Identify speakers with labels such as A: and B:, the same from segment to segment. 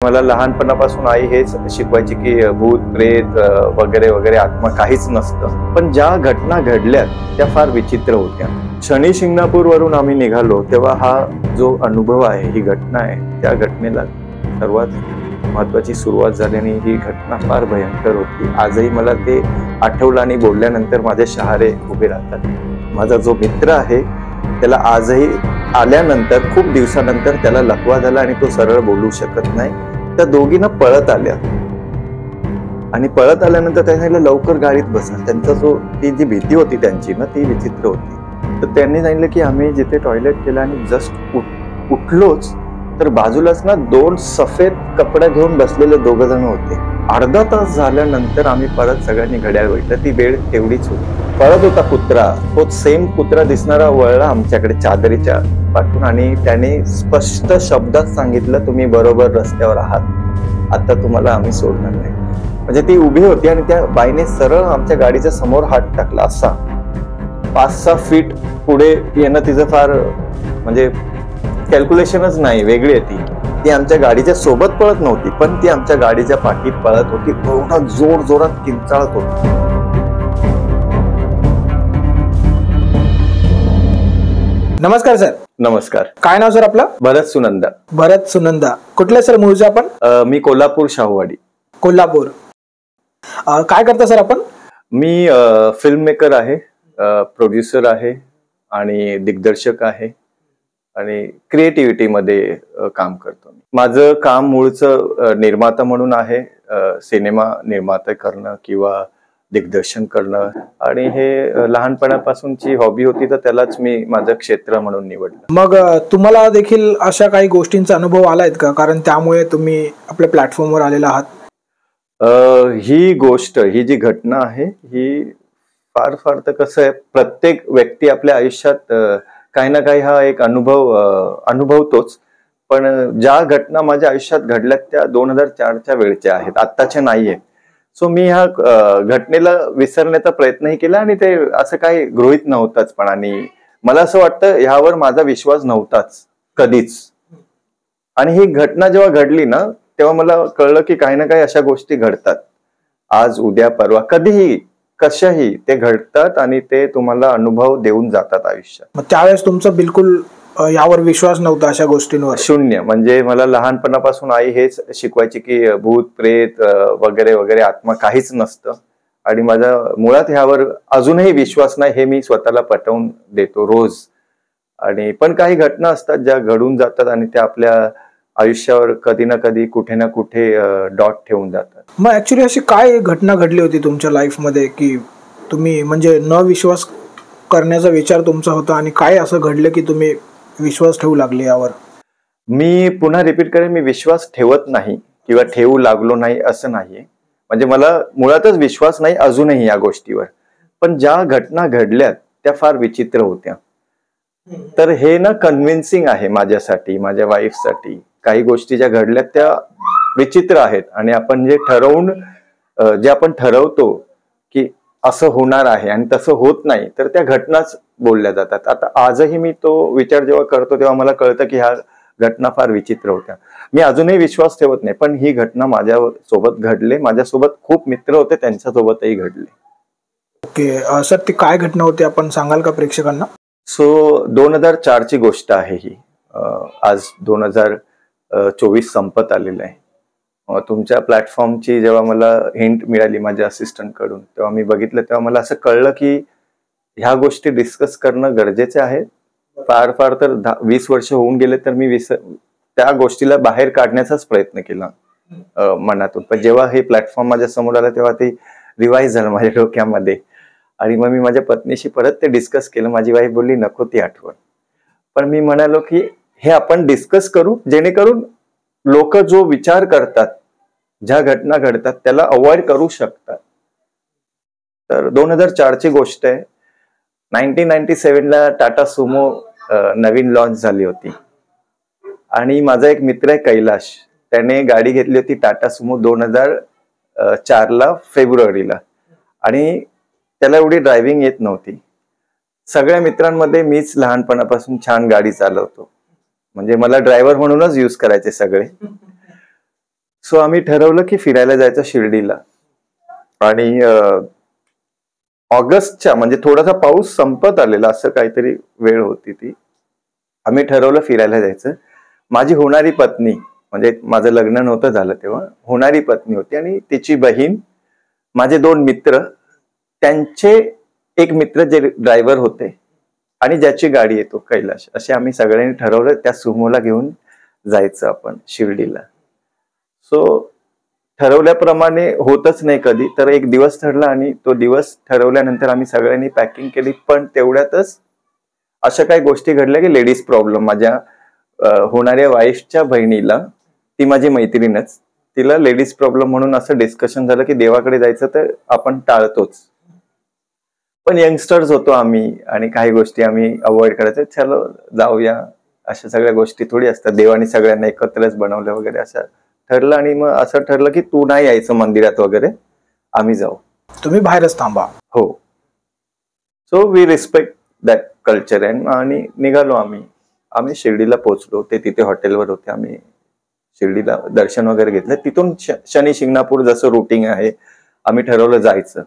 A: मला लहानपणापासून आई हेच शिकवायची की भूत प्रेत वगैरे वगैरे आत्मा काहीच नसतं. पण ज्या घटना घडल्या त्या फार विचित्र होत्या. शनी शिंगणापूर वरून आम्ही निघालो तेव्हा हा जो अनुभव आहे, ही घटना आहे, त्या घटनेला सर्वात महत्वाची सुरुवात झाल्याने ही घटना फार भयंकर होती. आजही मला ते आठवलं आणि बोलल्यानंतर माझे शहारे उभे राहतात. माझा जो मित्र आहे त्याला आजही आल्यानंतर खूप दिवसानंतर त्याला लकवा झाला आणि तो सरळ बोलू शकत नाही. त्या दोघींना पळत आल्या आणि पळत आल्यानंतर त्यांनी सांगितलं लवकर गाडीत बसा. त्यांचा जो ती जी भीती होती त्यांची ना ती विचित्र होती. तर त्यांनी सांगितलं की आम्ही जिथे टॉयलेट केलं आणि जस्ट उठलोच तर बाजूलाच ना दोन सफेद कपडे घेऊन बसलेले दोघ जण होते. अर्धा तास झाल्यानंतर आम्ही परत सगळ्यांनी घड्याळ बघितलं, ती वेळ तेवढीच होती. पळत होता कुत्रा, तो सेम कुत्रा दिसणारा वळला आमच्याकडे चादरीच्या पाठून आणि त्याने स्पष्ट शब्दात सांगितलं तुम्ही बरोबर रस्त्यावर आहात, आता तुम्हाला आम्ही सोडणार नाही. म्हणजे ती उभी होती आणि त्या बाईने सरळ आमच्या गाडीच्या समोर हात टाकला. असा 5-6 फीट पुढे येणं तिचं फार म्हणजे कॅल्क्युलेशनच नाही, वेगळी आहे ती आमच्या गाडीच्या सोबत पळत नव्हती पण ती आमच्या गाडीच्या पाठीत पळत होती. एवढा जोर जोरात किंचाळत होती.
B: नमस्कार सर.
A: नमस्कार.
B: काय नाव सर आपलं?
A: भरत सुनंदा.
B: भरत सुनंदा. कुठले सर मूळचे आपण?
A: मी कोल्हापूर शाहूवाडी.
B: कोल्हापूर. काय करता सर आपण?
A: मी फिल्म मेकर आहे, प्रोड्युसर आहे आणि दिग्दर्शक आहे आणि क्रिएटिव्हिटी मध्ये काम करतो. माझं काम मूळचं निर्माता म्हणून आहे, सिनेमा निर्माता करणं किंवा दिग्दर्शन करणं आणि हे लहानपणापासूनची हॉबी होती तर त्यालाच मी माझं क्षेत्र म्हणून निवडलं.
B: मग तुम्हाला देखील अशा काही गोष्टींचा अनुभव आलाय का, कारण त्यामुळे तुम्ही आपल्या प्लॅटफॉर्मवर आलेला आहात?
A: ही गोष्ट, ही जी घटना आहे ही फार फार तर कसं आहे, प्रत्येक व्यक्ती आपल्या आयुष्यात काही ना काही हा एक अनुभवतोच. पण ज्या घटना माझ्या आयुष्यात घडल्यात त्या 2004च्या वेळच्या आहेत, आत्ताच्या नाहीये. सो मी ह्या घटनेला विसरण्याचा प्रयत्नही केला आणि ते असं काही गृहीत नव्हतंच. पण आणि मला असं वाटतं ह्यावर माझा विश्वास नव्हताच कधीच. आणि ही घटना जेव्हा घडली ना तेव्हा मला कळलं की काही ना काही अशा गोष्टी घडतात, आज उद्या परवा कधीही कशाही ते घडतात आणि ते तुम्हाला अनुभव देऊन जातात आयुष्यात.
B: मग त्यावेळेस तुमचं बिलकुल यावर विश्वास नव्हता, अशा गोष्टींवर?
A: शून्य. म्हणजे मला लहानपणापासून आई हेच शिकवायची की भूत प्रेत वगैरे वगैरे आत्मा काहीच नसतं आणि माझा मुळात ह्यावर अजूनही विश्वास नाही, हे मी स्वतःला पटवून देतो रोज. आणि पण काही घटना असतात ज्या घडून जातात आणि त्या आपल्या आयुष्यावर कधी ना कधी कुठे ना कुठे डॉट ठेवून जातात.
B: मग ऍक्च्युली अशी काय घटना घडली होती तुमच्या लाईफ मध्ये की तुम्ही म्हणजे न विश्वास करण्याचा विचार तुमचा होता आणि काय असं घडलं की तुम्ही विश्वास ठेवू लागले यावर?
A: मी पुन्हा रिपीट करेन, मी विश्वास ठेवत नाही किंवा ठेवू लागलो नाही असं नाहीये. म्हणजे मला मुळातच विश्वास नाही अजूनही या गोष्टीवर. पण ज्या घटना घडल्यात त्या फार विचित्र होत्या. तर हे ना कन्व्हिन्सिंग आहे माझ्यासाठी, माझ्या वाईफसाठी. काही गोष्टी ज्या घडल्यात त्या विचित्र आहेत आणि आपण जे आपण ठरवतो की असं होणार आहे आणि तसं होत नाही तर त्या घटनाच बोलल्या जातात. आता आजही मी तो विचार जेव्हा करतो तेव्हा मला कळतं की ह्या घटना फार विचित्र होत्या. मी अजूनही विश्वास ठेवत नाही पण ही घटना माझ्या सोबत घडले. माझ्यासोबत खूप मित्र होते, त्यांच्यासोबतही घडले.
B: ओके सर, ती काय घटना होती आपण सांगाल का प्रेक्षकांना?
A: सो 2004ची गोष्ट आहे ही. आज 2024 संपत आलेलं आहे. तुमच्या प्लॅटफॉर्मची जेव्हा मला हिंट मिळाली माझ्या असिस्टंट कडून तेव्हा मी बघितलं, तेव्हा मला असं कळलं की ह्या गोष्टी डिस्कस करणं गरजेचे आहे. फार फार तर 20 वर्ष होऊन गेले तर मी त्या गोष्टीला बाहेर काढण्याचाच प्रयत्न केला मनातून. पण जेव्हा हे प्लॅटफॉर्म माझ्या समोर आलं तेव्हा ते रिवाइज झालं माझ्या डोक्यामध्ये आणि मग मी माझ्या पत्नीशी परत ते डिस्कस केलं. माझी वाईफ बोलली नको ती आठवण. पण मी म्हणालो की हे आपण डिस्कस करू जेणेकरून लोक जो विचार करतात, ज्या घटना घडतात त्याला अवॉइड करू शकतात. तर 2004ची गोष्ट आहे. 1997ला टाटा सुमो नवीन लॉन्च झाली होती आणि माझा एक मित्र आहे कैलाश, त्याने गाडी घेतली होती टाटा सुमो 2004ला फेब्रुवारीला आणि त्याला एवढी ड्रायव्हिंग येत नव्हती. सगळ्या मित्रांमध्ये मीच लहानपणापासून छान गाडी चालवतो, म्हणजे मला ड्रायव्हर म्हणूनच यूज करायचे सगळे. सो आम्ही ठरवलं की फिरायला जायचं शिर्डीला. आणि ऑगस्टच्या म्हणजे थोडासा पाऊस संपत आलेला असं काहीतरी वेळ होती ती. आम्ही ठरवलं फिरायला जायचं. माझी होणारी पत्नी म्हणजे माझं लग्न नव्हतं झालं तेव्हा, होणारी पत्नी होती आणि तिची बहीण, माझे 2 मित्र, त्यांचे एक मित्र जे ड्रायव्हर होते आणि ज्याची गाडी येतो कैलाश, असे आम्ही सगळ्यांनी ठरवलं त्या सुमोला घेऊन जायचं आपण शिर्डीला. सो ठरवल्याप्रमाणे होतच नाही कधी, तर एक दिवस ठरला आणि तो दिवस ठरवल्यानंतर आम्ही सगळ्यांनी पॅकिंग केली. पण तेवढ्यातच अशा काही गोष्टी घडल्या की लेडीज प्रॉब्लेम. माझ्या होणाऱ्या वाईफच्या बहिणीला, ती माझी मैत्रीणच, तिला लेडीज प्रॉब्लेम म्हणून असं डिस्कशन झालं की देवाकडे जायचं तर आपण टाळतोच. पण यंगस्टर्स होतो आम्ही आणि काही गोष्टी आम्ही अवॉइड करायचं, चलो जाऊया, अशा सगळ्या गोष्टी थोडी असतात. देवाने सगळ्यांना एकत्रच बनवलं वगैरे असं ठरलं. आणि मग असं ठरलं की तू नाही यायचं मंदिरात वगैरे, आम्ही जाऊ, तुम्ही बाहेरच थांबा. हो. So we respect that culture. आणि निघालो आम्ही शिर्डीला पोहोचलो. ते तिथे हॉटेलवर होते. आम्ही शिर्डीला दर्शन वगैरे घेतलं. तिथून शनी शिंगणापूर जसं रुटीन आहे आम्ही ठरवलं जायचं.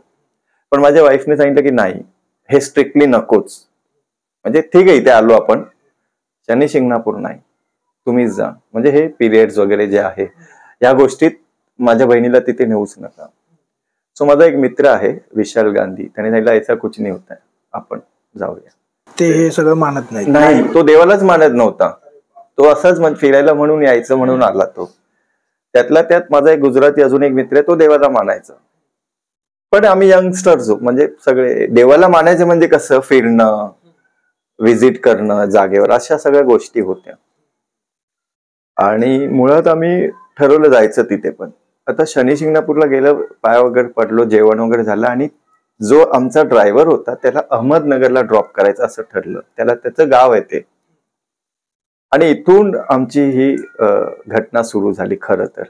A: पण माझ्या वाईफने सांगितलं की नाही, हे स्ट्रिक्टली नकोच. म्हणजे ठीक आहे इथे आलो आपण, शनी शिंगणापूर नाही, तुम्हीच जा. म्हणजे हे पिरियड्स वगैरे जे आहे या गोष्टीत माझ्या बहिणीला तिथे नेऊच नका. सो माझा एक मित्र आहे विशाल गांधी, त्याने सांगितलं याचा कुछ नाही होत आहे, आपण जाऊया.
B: ते हे सगळं मानत
A: नाही, तो देवालाच मानत नव्हता. तो असाच फिरायला म्हणून यायचं म्हणून आला तो. त्यातला त्यात माझा एक गुजराती अजून एक मित्र आहे, तो देवाला मानायचा. पण आम्ही यंगस्टर्स म्हणजे सगळे देवाला मानायचे म्हणजे कसं, फिरणं, व्हिजिट करणं जागेवर, अशा सगळ्या गोष्टी होत्या. आणि मुळात आम्ही ठरवलं जायचं तिथे. पण आता शनी शिंगणापूरला गेलं, पाय वगैरे पडलो, जेवण वगैरे झालं आणि जो आमचा ड्रायव्हर होता त्याला अहमदनगरला ड्रॉप करायचं असं ठरलं. त्याचं गाव आहे ते. आणि इथून आमची ही घटना सुरू झाली. खरं तर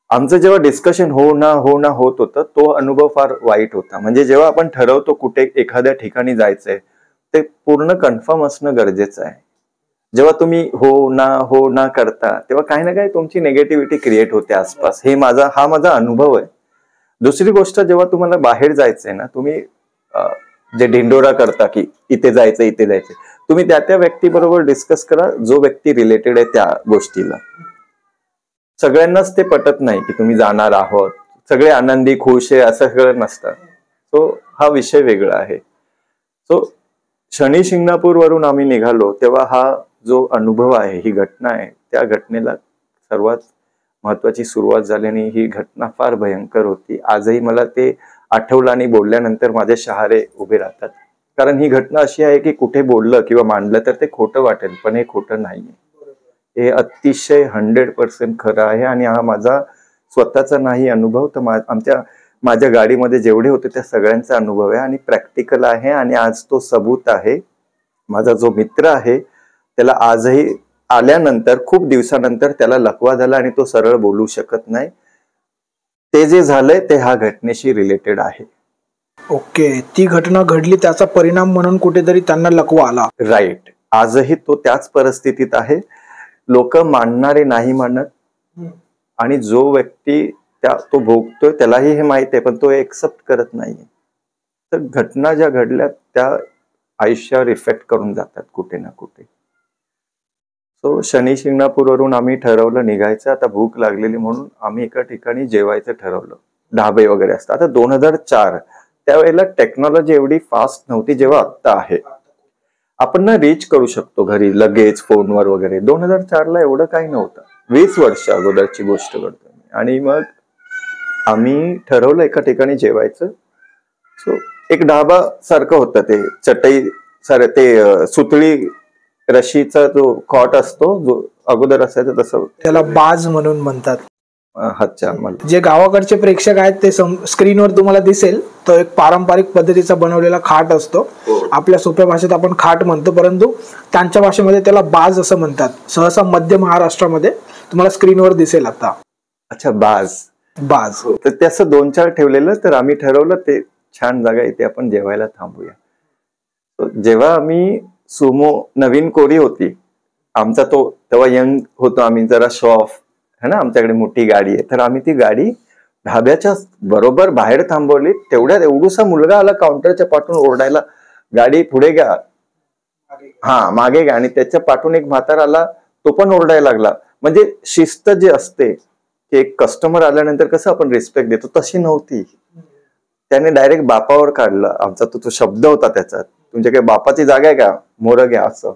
A: आमचं जेव्हा डिस्कशन हो ना होत होतं, तो अनुभव फार वाईट होता. म्हणजे जेव्हा आपण ठरवतो कुठे एखाद्या ठिकाणी जायचंय, ते पूर्ण कन्फर्म असणं गरजेचं आहे. जेव्हा तुम्ही हो ना करता तेव्हा काही ना काही तुमची निगेटिव्हिटी क्रिएट होते आसपास. हा माझा अनुभव आहे. दुसरी गोष्ट, जेव्हा तुम्हाला बाहेर जायचंय ना, तुम्ही जे ढिंडोरा करता की इथे जायचं, तुम्ही त्या व्यक्तीबरोबर डिस्कस करा जो व्यक्ती रिलेटेड आहे त्या गोष्टीला. सगळ्यांनाच ते पटत नाही की तुम्ही जाणार आहोत, सगळे आनंदी खुश आहे असं सगळं नसतं. सो हा विषय वेगळा आहे. सो शनी शिंगणापूर वरून आम्ही निघालो तेव्हा हा जो अनुभव आहे, ही घटना आहे, त्या घटनेला सर्वात महत्वाची सुरुवात झाली. आणि ही घटना फार भयंकर होती. आजही मला ते आठवलं आणि बोलल्यानंतर माझे शहारे उभे राहतात. कारण ही घटना अशी आहे की कुठे बोललं किंवा मांडलं तर ते खोटं वाटेल, पण हे खोटं नाहीये. हे अतिशय 100% खरं आहे. आणि हा माझा स्वतःचा नाही अनुभव, तर माझ्या गाडीमध्ये जेवढे होते त्या सगळ्यांचा अनुभव आहे आणि प्रॅक्टिकल आहे. आणि आज तो सबूत आहे. माझा जो मित्र आहे त्याला आजही आल्यानंतर खूप दिवसानंतर त्याला लकवा झाला आणि तो सरळ बोलू शकत नाही. ते जे झालंय ते ह्या घटनेशी रिलेटेड आहे.
B: ओके, ती घटना घडली, त्याचा परिणाम म्हणून कुठेतरी त्यांना लकवा आला.
A: राईट. आजही तो त्याच परिस्थितीत आहे. लोक मानणारे नाही मानत, आणि जो व्यक्ती तो भोगतोय त्यालाही हे माहित आहे, पण तो एक्सेप्ट करत नाहीये. तर घटना ज्या घडल्या त्या आयुष्यावर इफेक्ट करून जातात कुठे ना कुठे. सो शनी शिंगणापूरवरून आम्ही ठरवलं निघायचं. आता भूक लागलेली म्हणून आम्ही एका ठिकाणी जेवायचं ठरवलं. ढाबे वगैरे असतात. आता 2004 त्यावेळेला टेक्नॉलॉजी एवढी फास्ट नव्हती जेव्हा आत्ता आहे. आपण ना रीच करू शकतो घरी लगेच फोनवर वगैरे. 2004ला एवढं काही नव्हतं. 20 वर्ष अगोदरची गोष्ट करतो. आणि मग आम्ही ठरवलं एका ठिकाणी जेवायचं. सो एक ढाबा सारखं होतं ते, चटई ते सुतळी रशीचा जो कॉट असतो जो अगोदर असायचा तसं,
B: त्याला बाज म्हणून म्हणतात.
A: अच्छा.
B: जे गावाकडचे प्रेक्षक आहेत ते स्क्रीनवर तुम्हाला दिसेल, तो एक पारंपरिक पद्धतीचा बनवलेला खाट असतो. आपल्या सोप्या भाषेत आपण खाट म्हणतो, परंतु त्यांच्या भाषेमध्ये त्याला बाज असं म्हणतात. सहसा मध्य महाराष्ट्रामध्ये तुम्हाला स्क्रीनवर दिसेल आता.
A: अच्छा, बाज. तर ते असं 2-4 ठेवलेलं. तर आम्ही ठरवलं ते छान जागा इथे आपण जेवायला थांबूया. जेव्हा आम्ही सुमो नवीन कोरी होती आमचा, तो तेव्हा यंग होतो आम्ही, जरा शो ऑफ है ना, आमच्याकडे मोठी गाडी आहे, तर आम्ही ती गाडी ढाब्याच्या बरोबर बाहेर थांबवली. तेवढ्यात एवढूसा मुलगा आला काउंटरच्या पाठून ओरडायला, गाडी पुढे घ्या, हा मागे घ्या. आणि त्याच्या पाठून एक म्हातारा आला, तो पण ओरडायला लागला. म्हणजे शिस्त जी असते की एक कस्टमर आल्यानंतर कसं आपण रिस्पेक्ट देतो, तशी नव्हती. त्याने डायरेक्ट बापावर काढलं. आमचा तो शब्द होता त्याचा, तुमच्या काही बापाची जागा आहे का, मोर घ्या, असं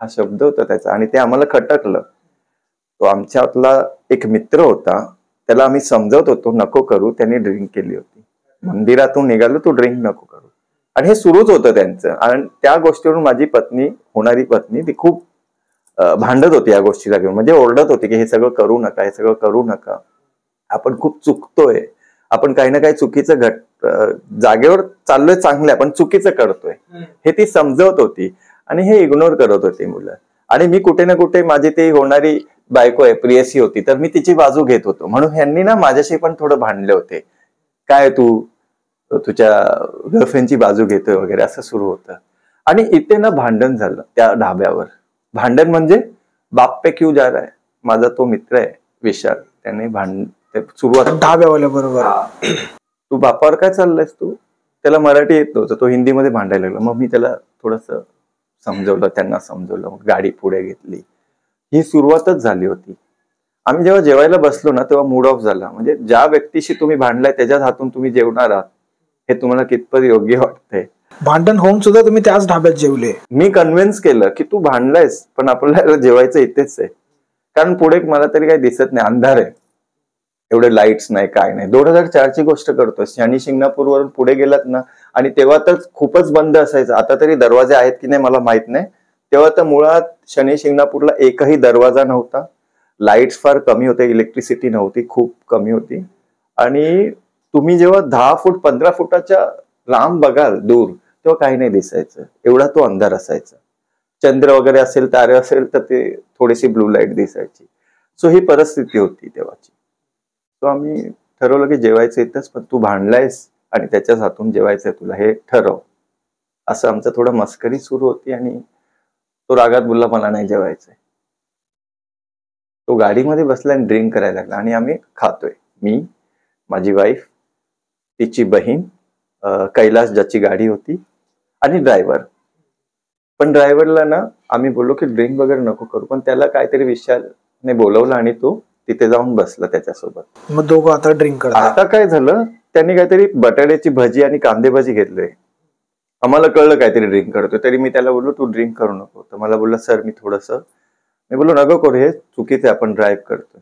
A: हा शब्द होता त्याचा. आणि ते आम्हाला खटकलं. तो आमच्यातला एक मित्र होता, त्याला आम्ही समजवत होतो नको करू, त्याने ड्रिंक केली होती. मंदिरातून निघालो, तू ड्रिंक नको करू. आणि हे सुरूच होतं त्यांचं. आणि त्या गोष्टीवरून माझी पत्नी, होणारी पत्नी, ती खूप भांडत होती या गोष्टीला घेऊन. म्हणजे ओरडत होती की हे सगळं करू नका, हे सगळं करू नका, आपण खूप चुकतोय, आपण काही ना काही चुकीचं जागेवर चाललोय चांगलं, पण चुकीचं करतोय, हे ती समजवत होती. आणि हे इग्नोर करत होती मुलं. आणि मी कुठे ना कुठे, माझी ती होणारी बायको आहे, प्रियसी होती, तर मी तिची बाजू घेत होतो. म्हणून ह्यांनी ना माझ्याशी पण थोडं भांडले होते, काय तू तुझ्या गर्लफ्रेंडची बाजू घेतोय वगैरे, असं सुरू होतं. आणि इथे ना भांडण झालं त्या ढाब्यावर. भांडण म्हणजे बाप पे क्यू जा रहा है, माझा तो मित्र आहे विशाल, त्याने सुरुवात
B: ढाब्यावाल्या बरोबर,
A: तू बापावर काय चाललायस तू. त्याला मराठी येत नव्हतं, तो हिंदीमध्ये भांडायला लागला. मग मी त्याला थोडस समजवलं, त्यांना समजवलं, मग गाडी पुढे घेतली. ही सुरुवातच झाली होती. आम्ही जेव्हा जेवायला बसलो ना, तेव्हा मूड ऑफ झाला. म्हणजे ज्या व्यक्तीशी तुम्ही भांडलाय त्याच्याच हातून तुम्ही जेवणार आहात, हे तुम्हाला कितपत योग्य वाटतंय.
B: भांडण होऊन सुद्धा तुम्ही त्याच ढाब्यात जेवले.
A: मी कन्व्हिन्स केलं की तू भांडलायस, पण आपल्याला जेवायचं इथेच आहे, कारण पुढे मला तरी काही दिसत नाही, अंधार आहे, एवढे लाईट्स नाही, काय नाही. 2004ची गोष्ट करतोय. शनी शिंगणापूर वरून पुढे गेलात ना, आणि तेव्हा तर खूपच बंद असायचं. आता तरी दरवाजे आहेत की नाही मला माहित नाही. तेव्हा तर मुळात शनी शिंगणापूरला एकही दरवाजा नव्हता, लाईट्स फार कमी होते, इलेक्ट्रिसिटी नव्हती, खूप कमी होती. आणि तुम्ही जेव्हा 10 फूट 15 फुटाच्या लांब बघाल दूर, तेव्हा काही नाही दिसायचं, एवढा तो अंधार असायचा. चंद्र वगैरे असेल, तारे असेल तर ते थोडीशी ब्लू लाईट दिसायची. सो ही परिस्थिती होती तेव्हाची. सो आम्ही ठरवलं की जेवायचं इथंच, पण तू भांडलायस आणि त्याच्याच हातून जेवायचंय तुला, हे ठरव. असं आमचं थोडं मस्करी सुरू होती. आणि तो रागात बोलला मला नाही जेवायचंय. तो गाडीमध्ये बसला आणि ड्रिंक करायला लागला. आणि आम्ही खातोय, मी, माझी वाईफ, तिची बहीण, कैलास ज्याची गाडी होती, आणि ड्रायव्हर. पण ड्रायव्हरला ना आम्ही बोललो की ड्रिंक वगैरे नको करू, पण त्याला काहीतरी विशालने बोलवलं आणि तो तिथे जाऊन बसला त्याच्यासोबत.
B: मग दोघं आता ड्रिंक करतात.
A: आता काय झालं, त्यांनी काहीतरी बटाट्याची भजी आणि कांदे भजी घेतले. आम्हाला कळलं काहीतरी ड्रिंक करतोय, तरी मी त्याला बोललो तू ड्रिंक करू नको. तर मला बोलला सर मी बोललो नको करू, हे चुकीचं आहे, आपण ड्राईव्ह करतोय.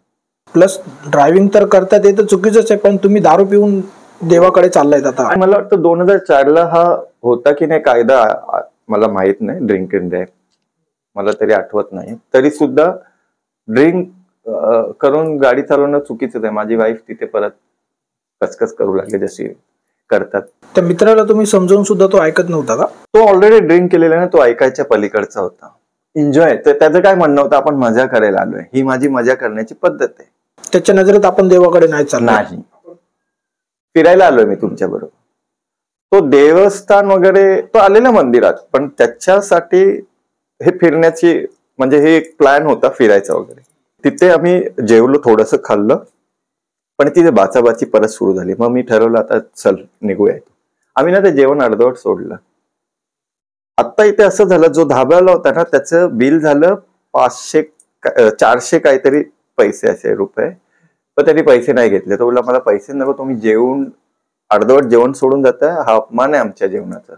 B: प्लस ड्रायव्हिंग तर करतात ते तर चुकीचंच आहे, पण तुम्ही दारू पिऊन देवाकडे चाललायत आता.
A: मला वाटतं 2004ला हा होता की नाही कायदा, मला माहित नाही, ड्रिंक अँड ड्राईव्ह, मला तरी आठवत नाही. तरी सुद्धा ड्रिंक करून गाडी चालवणं चुकीचं आहे. माझी वाईफ तिथे परत कचकच करू लागली जशी करतात.
B: त्या मित्राला तुम्ही समजावून सुद्धा तो ऐकत नव्हता का?
A: तो ऑलरेडी ड्रिंक केलेला ना, तो ऐकायच्या पलीकडचा होता. एन्जॉय, तर त्याचं काय म्हणणं होतं, आपण मजा करायला आलोय, ही माझी मजा करण्याची पद्धत आहे.
B: त्याच्या नजरेत आपण देवाकडे नाही चाललो,
A: नाही, फिरायला आलोय मी तुमच्या बरोबर. तो देवस्थान वगैरे तो आलेला मंदिरात, पण त्याच्यासाठी हे फिरण्याची, म्हणजे हे एक प्लॅन होता फिरायचा वगैरे. तिथे आम्ही जेवलो, थोडंसं खाल्लं, पण तिथे बाचाबाची परत सुरू झाली. मग मी ठरवलं आता चल निघूया. आम्ही ना ते जेवण अर्धवट सोडलं. आता इथे असं झालं, जो धाब्याला होता ना त्याचं बिल झालं 400 काहीतरी पैसे असे रुपये, पण त्यांनी पैसे नाही घेतले. तो बोलला मला पैसे नको, तुम्ही जेवून अर्धवट जेवण सोडून जाताय, हा अपमान आहे आमच्या जेवणाचा.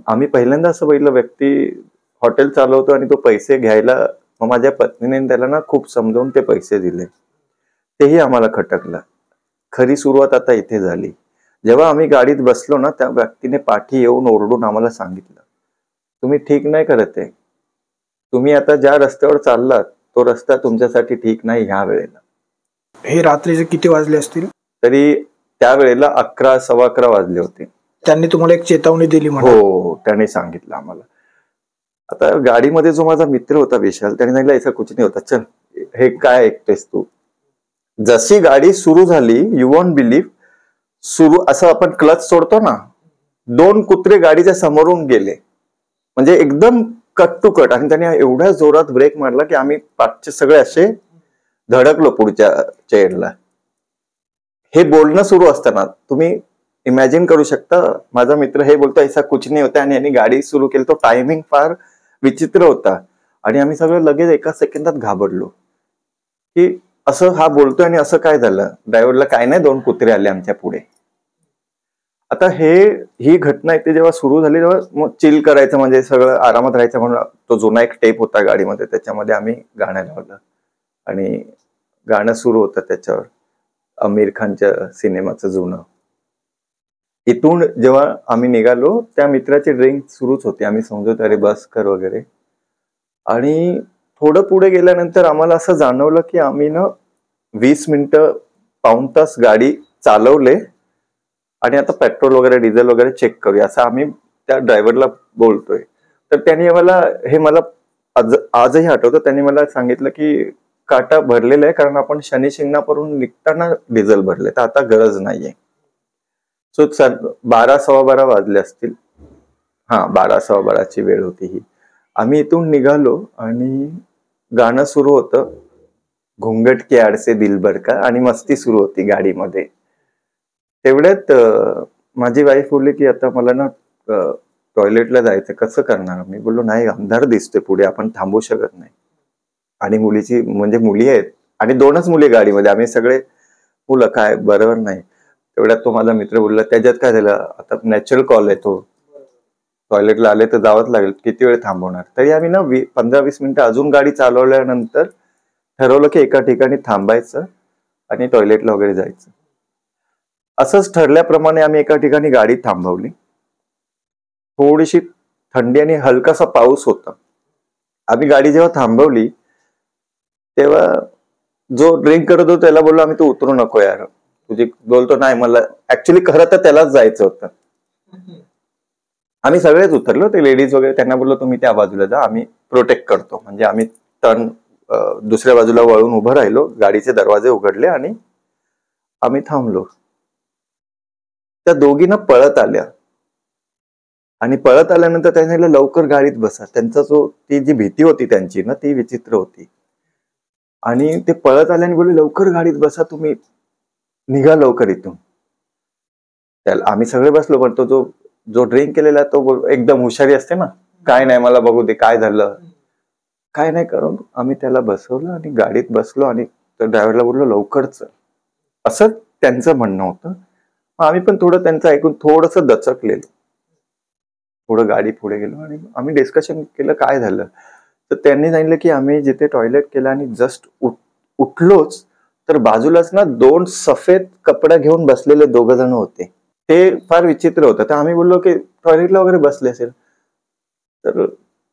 A: आम्ही पहिल्यांदा असं बघितलं, व्यक्ती हॉटेल चालवतो आणि तो पैसे घ्यायला, मग माझ्या पत्नीने त्याला ना खूप समजावून ते पैसे दिले, तेही आम्हाला खटकलं. खरी सुरुवात आता इथे झाली. जेव्हा आम्ही गाडीत बसलो ना, त्या व्यक्तीने पाठी येऊन ओरडून आम्हाला सांगितलं तुम्ही ठीक नाही करत आहे, तुम्ही आता ज्या रस्त्यावर चाललात तो रस्ता तुमच्यासाठी ठीक नाही ह्या वेळेला.
B: हे रात्रीचे किती वाजले असतील?
A: तरी त्यावेळेला 11, 11:15 वाजले होते.
B: त्यांनी तुम्हाला एक चेतावणी दिली?
A: हो, त्याने सांगितलं आम्हाला. आता गाडीमध्ये जो माझा मित्र होता विशाल, त्याने सांगितलं ऐसा कुछ नाही होता, चल हे काय ऐकतेस तू. जशी गाडी सुरू झाली, यू वॉन्ट बिलीव्ह, सुरू असं आपण क्लच सोडतो ना, 2 कुत्रे गाडीच्या समोरून गेले, म्हणजे एकदम कट टू कट. आणि त्याने एवढ्या जोरात ब्रेक मारला की आम्ही पाठचे सगळे असे धडकलो पुढच्या चेअरला. हे बोलणं सुरू असताना तुम्ही इमॅजिन करू शकता, माझा मित्र हे बोलतो ऐसा कुछ नहीं होता, आणि यांनी गाडी सुरू केली. तो टायमिंग फार विचित्र होता आणि आम्ही सगळं लगेच एका सेकंदात घाबरलो की असं हा बोलतोय आणि असं काय झालं. ड्रायव्हरला काय नाही, 2 कुत्रे आले आमच्या पुढे. आता ही घटना इथे जेव्हा सुरू झाली तेव्हा मग चिल करायचं म्हणजे सगळं आरामात राहायचं म्हणून तो जुना एक टेप होता गाडीमध्ये, त्याच्यामध्ये आम्ही गाणं लावलं आणि गाणं सुरू होतं त्याच्यावर, आमिर खानच्या सिनेमाचं जुनं. इथून जेव्हा आम्ही निघालो त्या मित्राची ड्रिंक सुरूच होती. आम्ही समजत अरे बस कर वगैरे. आणि थोडं पुढे गेल्यानंतर आम्हाला असं जाणवलं की आम्ही ना 20 मिनिटं पाऊण तास गाडी चालवले आणि आता पेट्रोल वगैरे डिझेल वगैरे चेक करूया असं आम्ही त्या ड्रायव्हरला बोलतोय. तर त्यांनी मला आजही आठवतं, त्यांनी मला सांगितलं की काटा भरलेला आहे कारण आपण शनी शिंगणापूरहून निघताना डिझेल भरले, तर आता गरज नाहीये. सो 12-12:15 वाजले असतील. हा 12-12:15ची वेळ होती ही. आम्ही इथून निघालो आणि गाणं सुरू होतं, घुंगट के आड से दिलबर का, आणि मस्ती सुरू होती गाडीमध्ये. तेवढ्यात माझी वाईफ बोलली की आता मला ना टॉयलेटला जायचं, कसं करणार. मी बोललो नाही, अंधार दिसतोय पुढे, आपण थांबू शकत नाही. आणि मुली आहेत आणि 2च मुली गाडीमध्ये, आम्ही सगळे मुलं, काय बरोबर नाही. तेवढ्यात तो माझा मित्र बोलला त्याच्यात काय झालं, आता नॅचरल कॉल आहे, तो टॉयलेटला आले तर जावंच लागेल, किती वेळ थांबवणार. तरी आम्ही ना 15-20 मिनिटं अजून गाडी चालवल्यानंतर ठरवलं की एका ठिकाणी थांबायचं आणि टॉयलेटला वगैरे जायचं. असंच ठरल्याप्रमाणे आम्ही एका ठिकाणी गाडी थांबवली. थोडीशी थंडी आणि हलकासा पाऊस होता. आम्ही गाडी जेव्हा थांबवली तेव्हा जो ड्रिंक करत होता त्याला बोललो आम्ही, तू उतरू नको यार, तुझी बोलतो नाही, मला ऍक्च्युली खरं तर त्यालाच जायचं होतं. आम्ही सगळेच उतरलो, ते लेडीज वगैरे, त्यांना बोललो तुम्ही त्या बाजूला जा, आम्ही प्रोटेक्ट करतो. म्हणजे आम्ही टर्न दुसऱ्या बाजूला वळून उभं राहिलो, गाडीचे दरवाजे उघडले आणि आम्ही थांबलो. त्या दोघींना पळत आल्या आणि पळत आल्यानंतर त्यांनी सांगितलं लवकर गाडीत बसा. त्यांचा ती जी भीती होती त्यांची ना, ती विचित्र होती. आणि ते पळत आल्याने बोलले लवकर गाडीत बसा, तुम्ही निघा लवकर इथून. त्याला आम्ही सगळे बसलो, पण तो जो ड्रिंक केलेला तो एकदम हुशारी असते ना, काय नाही मला बघू दे, काय झालं काय नाही करून आम्ही त्याला बसवलं आणि गाडीत बसलो आणि ड्रायव्हरला बोललो लवकर चल, असं त्यांचं म्हणणं होतं. आम्ही पण थोडं त्यांचं ऐकून थोडस दचकलेलो, थोडं गाडी पुढे गेलो आणि आम्ही डिस्कशन केलं काय झालं. तर त्यांनी सांगितलं की आम्ही जिथे टॉयलेट केलं आणि जस्ट उठलोच तर बाजूलाच ना 2 सफेद कपडा घेऊन बसलेले 2 जण होते. ते फार विचित्र होतं. तर आम्ही बोललो की टॉयलेटला वगैरे बसले असेल. तर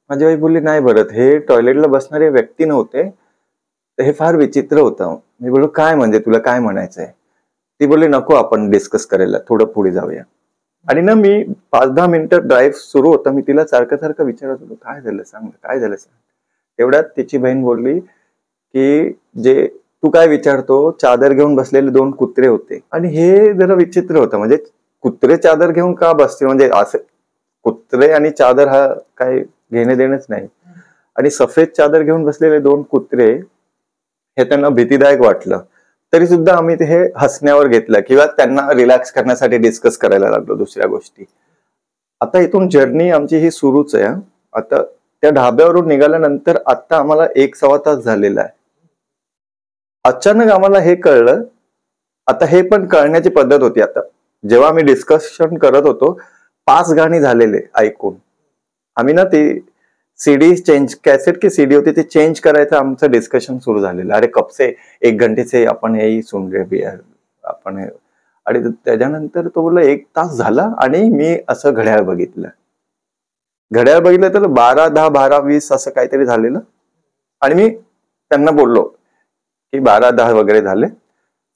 A: माझी आई बोलली नाही भरत, हे टॉयलेटला बसणारे व्यक्ती नव्हते, तर हे फार विचित्र होतं. मी बोललो काय म्हणजे, तुला काय म्हणायचंय. ती बोलली नको आपण डिस्कस करायला, थोडं पुढे जाऊया. आणि ना मी 5-10 मिनिटं ड्राईव्ह सुरू होता, मी तिला सारखं विचारत होतो काय झालं सांग, काय झालं सांग. तेवढ्यात तिची बहीण बोलली की जे तू काय विचारतो, चादर घेऊन बसलेले 2 कुत्रे होते. आणि हे जरा विचित्र होतं, म्हणजे कुत्रे चादर घेऊन का बसते, म्हणजे असं कुत्रे आणि चादर हा काय घेणे देणंच नाही. आणि सफेद चादर घेऊन बसलेले 2 कुत्रे हे त्यांना भीतीदायक वाटलं, तरी सुद्धा आम्ही ते हे हसण्यावर घेतलं किंवा त्यांना रिलॅक्स करण्यासाठी डिस्कस करायला लागलो दुसऱ्या गोष्टी. आता इथून जर्नी आमची ही सुरूच आहे. आता त्या ढाब्यावरून निघाल्यानंतर आता आम्हाला 1-1.25 तास झालेला आहे. अचानक आम्हाला हे कळलं, आता हे पण कळण्याची पद्धत होती. आता जेव्हा आम्ही डिस्कशन करत होतो 5 गाणी झालेले ऐकून, आम्ही ना ती सीडी चेंज, कॅसेट की सीडी होती ती चेंज करायचं आमचं डिस्कशन सुरू झालेलं. अरे कब से 1 घंटे से आपण हेही सुन रहे भी आपण. आणि त्याच्यानंतर तो बोलला 1 तास झाला आणि मी असं घड्याळ बघितलं तर 12:10, 12:20 असं काहीतरी झालेलं. आणि मी त्यांना बोललो की 12:10 वगैरे झाले,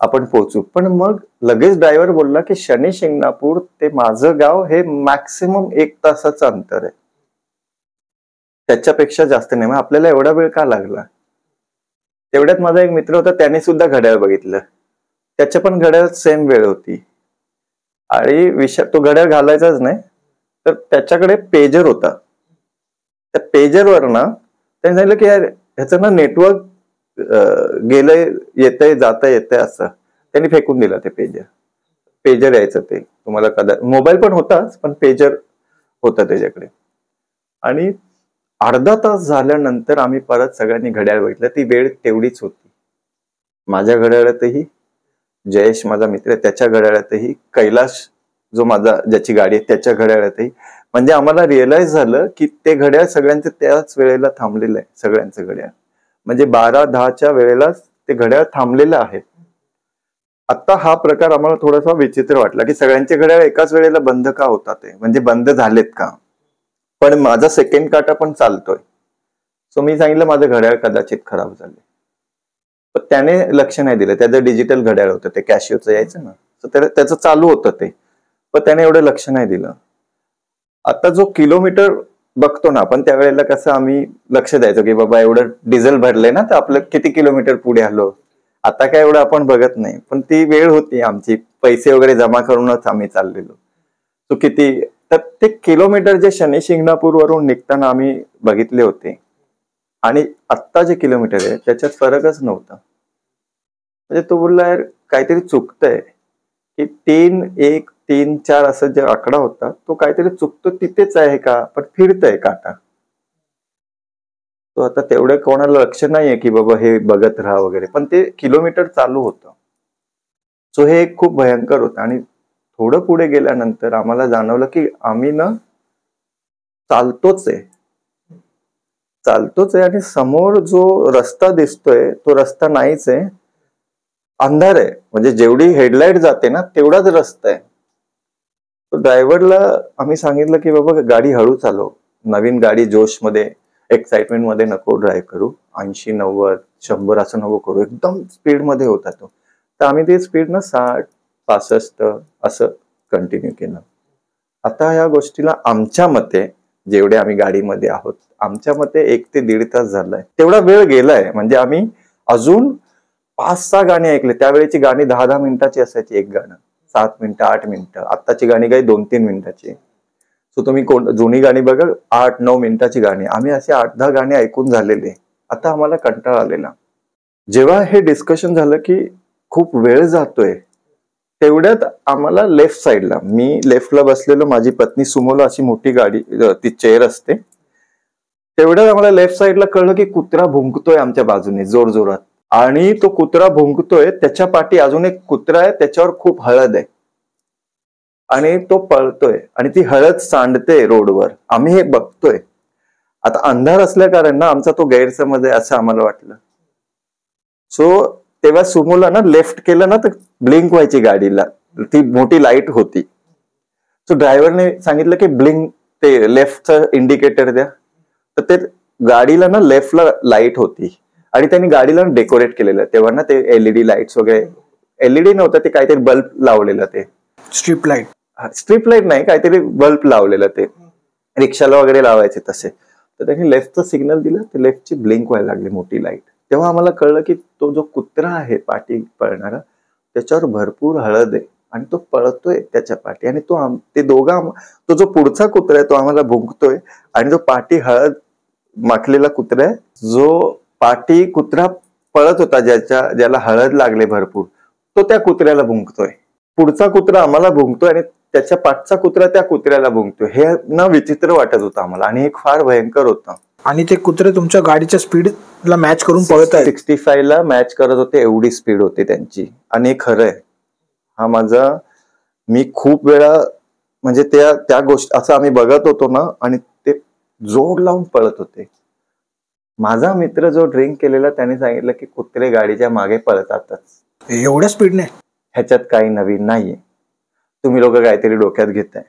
A: आपण पोहोचू. पण मग लगेच ड्रायव्हर बोलला की शनी शिंगणापूर ते माझं गाव हे मॅक्सिमम 1 तासाचं अंतर आहे, त्याच्यापेक्षा जास्त नाही. मग आपल्याला एवढा वेळ का लागला. तेवढ्यात माझा एक मित्र होता, त्याने सुद्धा घड्याळ बघितलं, त्याच्या पण घड्याळात सेम वेळ होती. आणि तो घड्याळ घालायचाच नाही, तर त्याच्याकडे पेजर होता. त्या पेजरवर ना त्याने सांगितलं की यार ह्याचं ना नेटवर्क गेलंय येतंय जाता येतंय असं त्यांनी फेकून दिलं ते पेजर यायचं ते तुम्हाला कदाचित मोबाईल पण होताच पण पेजर होतं त्याच्याकडे. आणि अर्धा तास झाल्यानंतर आम्ही परत सगळ्यांनी घड्याळ बघितलं, ती वेळ तेवढीच होती. माझ्या घड्याळातही, जयेश माझा मित्र त्याच्या घड्याळातही, कैलाश जो माझा ज्याची गाडी आहे त्याच्या घड्याळातही. म्हणजे आम्हाला रिअलाइज झालं की ते घड्याळ सगळ्यांचं त्याच वेळेला थांबलेलं आहे. सगळ्यांचं घड्याळ म्हणजे 12:10च्या वेळेलाच ते घड्याळ थांबलेलं आहे. आता हा प्रकार आम्हाला थोडासा विचित्र वाटला की सगळ्यांचे घड्याळ एकाच वेळेला बंद का होतात ते, म्हणजे बंद झालेत का. पण माझा सेकंड काटा पण चालतोय. सो मी सांगितलं माझं घड्याळ कदाचित खराब झाले. पण त्याने लक्ष नाही दिलं. त्याचं डिजिटल घड्याळ होतं ते कॅशिओचं यायचं ना, तर त्याचं चालू होतं ते, पण त्याने एवढं लक्ष नाही दिलं. आता जो किलोमीटर बघतो ना आपण त्यावेळेला कसं आम्ही लक्ष द्यायचो की बाबा एवढं डिझेल भरलंय ना तर आपलं किती किलोमीटर पुढे आलो. आता काय एवढं आपण बघत नाही, पण ती वेळ होती आमची, पैसे वगैरे जमा करूनच आम्ही चाललेलो. तो किती तर ते किलोमीटर जे शनी शिंगणापूर वरून निघताना आम्ही बघितले होते आणि आत्ता जे किलोमीटर आहे त्याच्यात फरकच नव्हता. म्हणजे तो बोलला यार काहीतरी चुकतंय की 3-1 3-4 असं जे आकडा होता तो काहीतरी चुकतो, तिथेच आहे का पण फिरतय काटा. तो आता तेवढं कोणाला लक्ष नाहीये की बाबा हे बघत राहा वगैरे, पण ते किलोमीटर चालू होतं. सो हे एक खूप भयंकर होतं. आणि थोडं पुढे गेल्यानंतर आम्हाला जाणवलं की आम्ही ना चालतोच आहे आणि समोर जो रस्ता दिसतोय तो रस्ता नाहीच आहे, अंधार आहे. म्हणजे जेवढी हेडलाईट जाते ना तेवढाच रस्ता आहे. तो ड्रायव्हरला आम्ही सांगितलं की बाबा गाडी हळू चालव, नवीन गाडी जोशमध्ये एक्साइटमेंट मध्ये नको ड्राईव्ह करू, 80-90-100 असं नको करू, एकदम स्पीड मध्ये होता तो. तर आम्ही ते स्पीड ना 60-65 असं कंटिन्यू केलं. आता या गोष्टीला आमच्या मते, जेवढे आम्ही गाडीमध्ये आहोत, आमच्या मते 1 ते 1.5 तास झालाय. तेवढा वेळ गेलाय. म्हणजे आम्ही अजून 5-6 गाणी ऐकले. त्यावेळेची गाणी 10-10 मिनिटाची असायची, एक गाणं 7 मिनिटं 8 मिनिटं. आत्ताची गाणी काही 2-3 मिनिटाची. सो तुम्ही जुनी गाणी बघा 8-9 मिनिटाची गाणी. आम्ही असे 8-10 गाणी ऐकून झालेले. आता आम्हाला कंटाळा आलेला. जेव्हा हे डिस्कशन झालं की खूप वेळ जातोय, तेवढ्यात आम्हाला लेफ्ट साईडला, मी लेफ्टला बसलेलो, माझी पत्नी सुमोला अशी मोठी गाडी ती चेअर असते, तेवढ्यात आम्हाला लेफ्ट साईडला कळलं की कुत्रा भुंकतोय आमच्या बाजूने जोर जोरात. आणि तो कुत्रा भुंकतोय, त्याच्या पाठी अजून एक कुत्रा आहे, त्याच्यावर खूप हळद आहे आणि तो पळतोय आणि ती हळद सांडते रोडवर. आम्ही हे बघतोय. आता अंधार असल्या कारण ना आमचा तो गैरसमज आहे असं आम्हाला वाटलं. सो तेव्हा सुमोला ना लेफ्ट केलं ना तर ब्लिंक व्हायची गाडीला, ती मोठी लाईट होती. सो ड्रायव्हरने सांगितलं की ब्लिंक ते लेफ्टचं इंडिकेटर द्या. तर ते गाडीला ना लेफ्टला लाईट होती आणि त्यांनी गाडीला डेकोरेट केलेलं. तेव्हा ना ते एलईडी लाईट्स वगैरे, एलईडी नव्हतं ते काहीतरी बल्ब लावलेलं, ते
B: स्ट्रीप लाईट
A: नाही, काहीतरी बल्ब लावलेलं, ते रिक्षाला वगैरे लावायचे तसे. तर त्यांनी लेफ्टचं सिग्नल दिलं, ते लेफ्टची ब्लिंक व्हायला लागली मोठी लाईट. तेव्हा आम्हाला कळलं की तो जो कुत्रा आहे पाठी पळणारा, त्याच्यावर भरपूर हळद आहे आणि तो पळतोय त्याच्या पाठी. आणि तो जो पुढचा कुत्रा आहे तो आम्हाला भुंकतोय आणि जो पाठी हळद माखलेला कुत्रा आहे, जो पाठी कुत्रा पळत होता ज्याला हळद लागले भरपूर, तो त्या कुत्र्याला भुंकतोय. पुढचा कुत्रा आम्हाला भुंकतोय आणि त्याच्या पाठचा कुत्रा त्या कुत्र्याला भुंकतोय. हे ना विचित्र वाटत होतं आम्हाला आणि एक फार भयंकर होतं.
B: आणि ते कुत्रे तुमच्या गाडीच्या स्पीडला मॅच करून पळत आहेत.
A: 65 ला मॅच करत होते, एवढी स्पीड होती त्यांची. आणि हे खरं आहे, हा माझा, मी खूप वेळा म्हणजे त्या गोष्टी असं आम्ही बघत होतो ना आणि ते जोर लावून पळत होते. माझा मित्र जो ड्रिंक केलेला त्याने सांगितलं की कुत्रे गाडीच्या मागे पळतातच
B: एवढ्या स्पीडने.
A: ह्याच्यात काही नवीन नाहीये, तुम्ही लोक काहीतरी डोक्यात घेताय,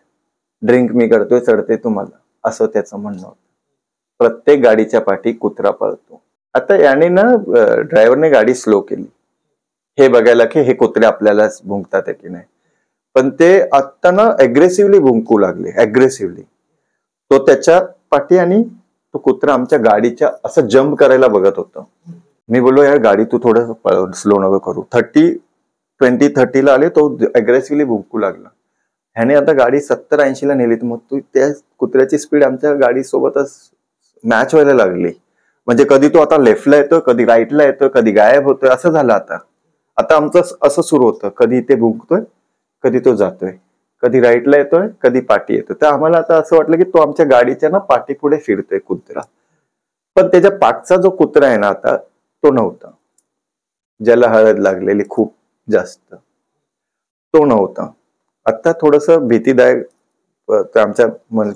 A: ड्रिंक मी करतोय चढते तुम्हाला, असं त्याचं म्हणणं होतं. प्रत्येक गाडीच्या पाठी कुत्रा पळतो. आता याने ना ड्रायव्हरने गाडी स्लो केली हे बघायला की हे कुत्रे आपल्याला भुंकतात की नाही. पण ते आता ना अग्रेसिव्हली भुंकू लागले, अग्रेसिव्हली. तो त्याच्या पाठी आणि तो कुत्रा आमच्या गाडीच्या असं जम्प करायला बघत होतं. मी बोललो यार गाडी तू थोडं स्लो नको करू. 20-30 ला आले, तो अग्रेसिव्हली भुंकू लागला. ह्याने आता गाडी 70-80 ला नेली. मग तू त्या कुत्र्याची स्पीड आमच्या गाडी सोबतच मॅच व्हायला लागली म्हणजे कधी तो आता लेफ्टला येतोय, कधी राईटला येतोय, कधी गायब होतोय, असं झालं आता आमचं असं सुरू होतं, कधी ते भुंकतोय, कधी तो जातोय, कधी राईटला येतोय, कधी पाठी येतोय. तर आम्हाला आता असं वाटलं की तो आमच्या गाडीच्या ना पाठीपुढे फिरतोय कुत्रा. पण त्याच्या पाठचा जो कुत्रा आहे ना आता, तो नव्हता. ज्याला हळद लागलेली खूप जास्त, तो नव्हता. आता थोडस भीतीदायक आमच्या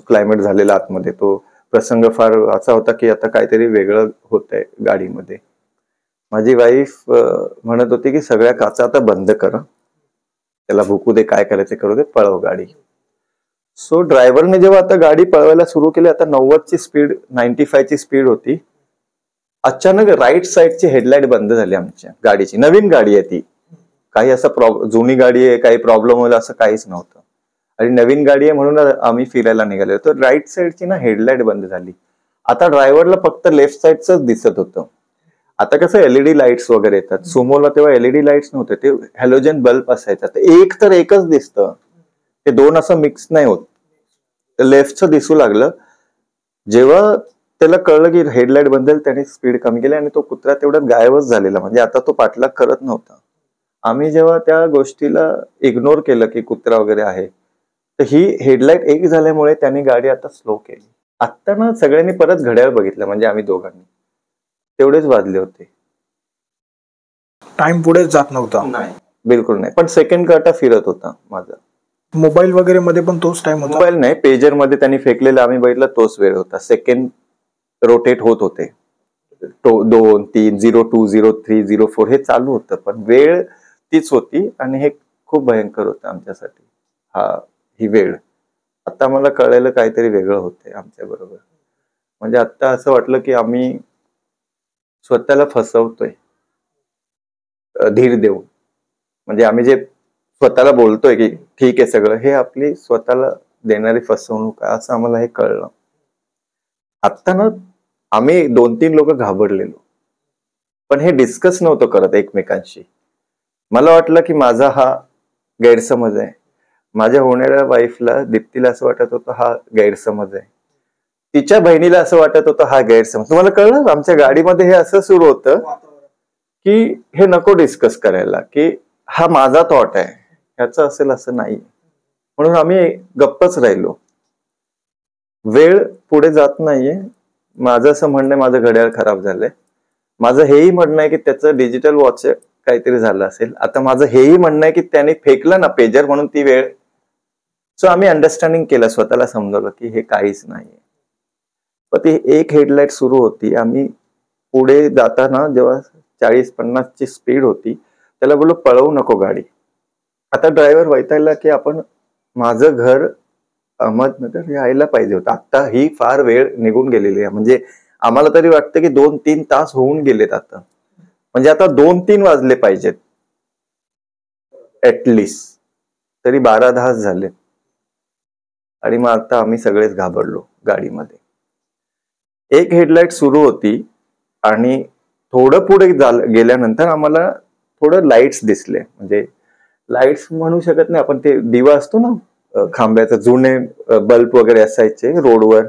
A: क्लायमेट झालेला आतमध्ये. तो प्रसंग फार असा होता की आता काहीतरी वेगळं होतंय गाडीमध्ये. माझी वाईफ म्हणत होती की सगळ्या काचा आता बंद करा, त्याला भुकू दे, काय करायचं करू दे, पळव गाडी. सो ड्रायव्हरने जेव्हा आता गाडी पळवायला सुरू केली, आता 90ची स्पीड, 95ची स्पीड होती. अचानक राईट साईडची हेडलाईट बंद झाली आमच्या गाडीची. नवीन गाडी आहे ती, काही असं जुनी गाडी आहे, काही प्रॉब्लेम होईल असं काहीच नव्हतं. आणि नवीन गाडी आहे म्हणून आम्ही फिरायला निघालो. तर राईट साईडची ना हेडलाईट बंद झाली. आता ड्रायव्हरला फक्त लेफ्ट साईडच दिसत होतं. आता कसं एलईडी लाईट्स वगैरे येतात, सुमोला तेव्हा एलईडी लाईट्स नव्हते, ते हॅलोजन बल्ब असायचा. तर एकच दिसतं, ते दोन असं मिक्स नाही होत. तर लेफ्टचं दिसू लागलं. जेव्हा त्याला कळलं की हेडलाईट बंद झाली, त्याने स्पीड कमी केली आणि तो कुत्रा तेवढ्यात गायबच झालेला. म्हणजे आता तो पाठलाग करत नव्हता. आम्ही जेव्हा त्या गोष्टीला इग्नोर केलं की कुत्रा वगैरे आहे, तर ही हेडलाईट एक झाल्यामुळे त्याने गाडी आता स्लो केली. आता ना सगळ्यांनी परत घड्याळ बघितलं, म्हणजे आम्ही दोघांनी, तेवढेच वाजले होते.
B: टाइम पुढे जात नव्हता.
A: नाही, बिलकुल नाही. पण सेकंड काटा फिरत होता माझा.
B: मोबाईल वगैरे मध्ये पण तोच टाइम होता.
A: मोबाईल नाही, पेजर मध्ये त्यांनी फेकलेला आम्ही बघितलं, तोच वेळ होता. सेकंड रोटेट होत होते, 2, 3, 0, 2, 0, 3, 0, 4 हे चालू होतं. पण वेळ तीच होती आणि हे खूप भयंकर होतं आमच्यासाठी. ही वेळ. आता मला कळलेलं काहीतरी वेगळं होतंय आमच्या बरोबर. म्हणजे आता असं वाटलं की आम्ही स्वतःला फसवतोय धीर देऊन. म्हणजे आम्ही जे स्वतःला बोलतोय की ठीक आहे सगळं, हे आपली स्वतःला देणारी फसवणूक आहे, असं आम्हाला हे कळलं. आता ना आम्ही 2-3 लोक घाबरलेलो, पण हे डिस्कस नव्हतं करत एकमेकांशी. मला वाटलं की माझा हा गैरसमज आहे. माझ्या होणाऱ्या वाईफला, दीप्तीला असं वाटत होतं हा गैरसमज आहे. तिच्या बहिणीला असं वाटत होतं हा गैरसमज. तुम्हाला कळलं, आमच्या गाडीमध्ये हे असं सुरू होतं की हे नको डिस्कस करायला, की हा माझा थॉट आहे, ह्याचं असेल असं नाही. म्हणून आम्ही गप्पच राहिलो. वेळ पुढे जात नाहीये. माझं असं म्हणणं आहे, माझं घड्याळ खराब झालंय. माझं हेही म्हणणं आहे की त्याचं डिजिटल वॉच काहीतरी झालं असेल. आता माझं हेही म्हणणं आहे की त्याने फेकलं ना पेजर म्हणून ती वेळ. सो आम्ही अंडरस्टँडिंग केलं, स्वतःला समजवलं की हे काहीच नाहीये. पण ती एक हेडलाईट सुरू होती. आम्ही पुढे जाताना जेव्हा 40-50ची स्पीड होती, त्याला बोललो पळवू नको गाडी. आता ड्रायव्हर वैतागला की माझं घर अहमदनगर यायला पाहिजे होतं. आता ही फार वेळ निघून गेलेली आहे. म्हणजे आम्हाला तरी वाटतं की 2-3 तास होऊन गेलेत आता. म्हणजे आता 2-3 वाजले पाहिजेत ऍटलिस्ट, तरी 12-10 झाले. आणि मग आता आम्ही सगळेच घाबरलो गाडीमध्ये. एक हेडलाईट सुरू होती आणि थोडं पुढे गेल्यानंतर आम्हाला थोडं लाईट्स दिसले. म्हणजे लाईट्स म्हणू शकत नाही आपण, ते दिवा असतो ना खांब्याचा, जुने बल्ब वगैरे असायचे रोडवर.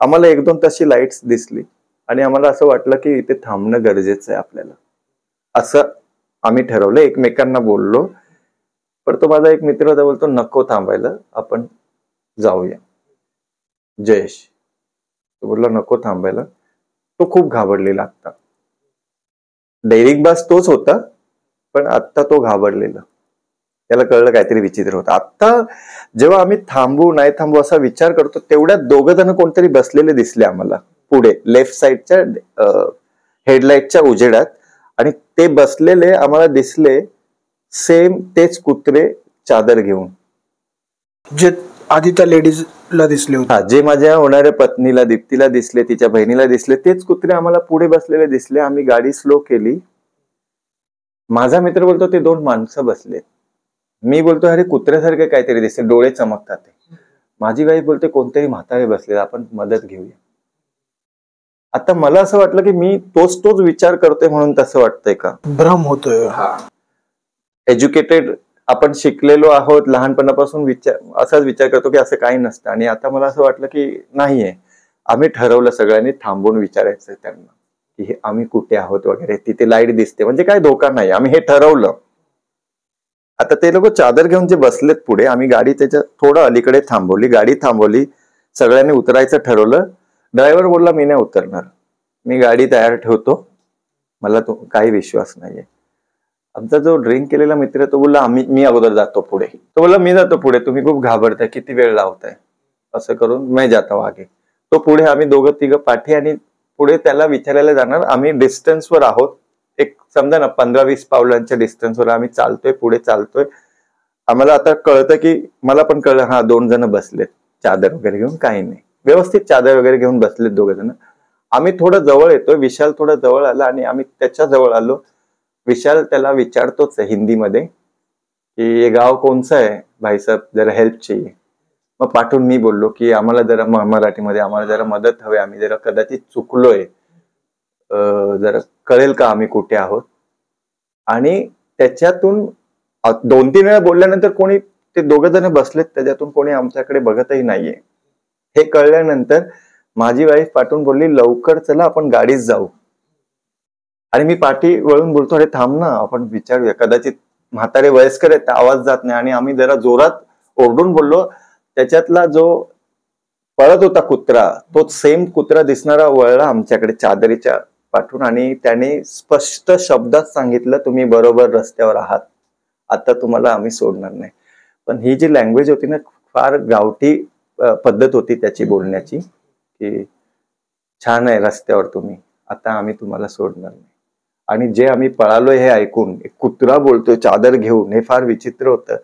A: आम्हाला 1-2 तशी लाईट्स दिसली आणि आम्हाला असं वाटलं की इथे थांबणं गरजेचं आहे आपल्याला. असं आम्ही ठरवलं, एकमेकांना बोललो. पण तो माझा एक मित्र होता, बोलतो नको थांबायला, आपण जाऊया. जयेश तो बोलला नको थांबायला. तो खूप घाबरलेला. आता डेरिकबाज तोच होता, पण आता तो घाबरलेला. त्याला कळलं काहीतरी विचित्र होतं. आता जेव्हा आम्ही थांबू नाही थांबू असा विचार करतो, तेवढ्यात 2 जण कोणतरी बसलेले दिसले आम्हाला पुढे लेफ्ट साईडच्या हेडलाईटच्या उजेडात. आणि ते बसलेले आम्हाला दिसले सेम तेच कुत्रे चादर घेऊन,
B: जे आधी त्या लेडीजला दिसले होते.
A: जे माझ्या होणाऱ्या पत्नीला, दीप्तीला दिसले, तिच्या बहिणीला दिसले, तेच कुत्रे आम्हाला पुढे बसलेले दिसले. आम्ही गाडी स्लो केली. माझा मित्र बोलतो ते 2 माणसं बसले. मी बोलतो अरे कुत्र्यासारखे काहीतरी दिसते, डोळे चमकतात. माझी वाईफ बोलते कोणतरी म्हातारे बसले, आपण मदत घेऊया. आता मला असं वाटलं की मी तोच विचार करतोय म्हणून तसं वाटतंय का,
B: भ्रम होतोय.
A: एज्युकेटेड आपण शिकलेलो आहोत, लहानपणापासून असाच विचार करतो की असं काही नसतं. आणि आता मला असं वाटलं की नाहीये. आम्ही ठरवलं सगळ्यांनी थांबून विचारायचं त्यांना. की आम्ही कुठे आहोत वगैरे, तिथे लाईट दिसते, म्हणजे काय धोका नाही, आम्ही हे ठरवलं. आता ते लोक चादर घेऊन जे बसलेत पुढे, आम्ही गाडी त्याच्या थोडं अलीकडे थांबवली, गाडी थांबवली, सगळ्यांनी उतरायचं ठरवलं. ड्रायव्हर बोलला मी नाही उतरणार, मी गाडी तयार ठेवतो, मला तो काही विश्वास नाहीये. आमचा जो ड्रिंक केलेला मित्र तो बोलला मी अगोदर जातो पुढे. तो बोलला मी जातो पुढे, तुम्ही खूप घाबरताय, किती वेळ लावताय, असं करून मैं जाता हूं आगे. तो पुढे, आम्ही दोघं तिघं पाठी, आणि पुढे त्याला विचारायला जाणार. आम्ही डिस्टन्सवर आहोत, एक समजा ना 15-20 पावलांच्या डिस्टन्सवर आम्ही चालतोय, पुढे चालतोय. आम्हाला आता कळतं की, मला पण कळलं, हा 2 जण बसलेत चादर वगैरे घेऊन, काही नाही, व्यवस्थित चादर वगैरे घेऊन बसलेत 2 जण. आम्ही थोडं जवळ येतोय, विशाल थोडं जवळ आला, आणि आम्ही त्याच्या जवळ आलो. विशाल त्याला विचारतोच आहे हिंदीमध्ये की ये गाव कोणचं आहे भाई साहब, जरा हेल्प चाहिए. मग पाठवून मी बोललो की आम्हाला जरा मराठीमध्ये, आम्हाला जरा मदत हवी, आम्ही जरा कदाचित चुकलोय, जरा कळेल का आम्ही कुठे आहोत. आणि त्याच्यातून 2-3 वेळा बोलल्यानंतर कोणी, ते 2 जण बसलेत त्याच्यातून कोणी आमच्याकडे बघतही नाहीये. हे कळल्यानंतर माझी वाईफ पाठवून बोलली लवकर चला आपण गाडीत जाऊ. आणि मी पाठी वळून बोलतो अरे थांब ना, आपण विचारूया, कदाचित म्हातारे वयस्कर आहेत, आवाज जात नाही. आणि आम्ही जरा जोरात ओरडून बोललो. त्याच्यातला जो पळत होता कुत्रा, तो सेम कुत्रा दिसणारा वळला आमच्याकडे चादरीच्या पाठवून, आणि त्याने स्पष्ट शब्दात सांगितलं तुम्ही बरोबर रस्त्यावर आहात, आता तुम्हाला आम्ही सोडणार नाही. पण ही जी लँग्वेज होती ना, फार गावठी पद्धत होती त्याची बोलण्याची, की छान आहे रस्त्यावर तुम्ही, आता आम्ही तुम्हाला सोडणार नाही. आणि जे आम्ही पळालो हे ऐकून, एक कुत्रा बोलतोय चादर घेऊन, हे फार विचित्र होतं.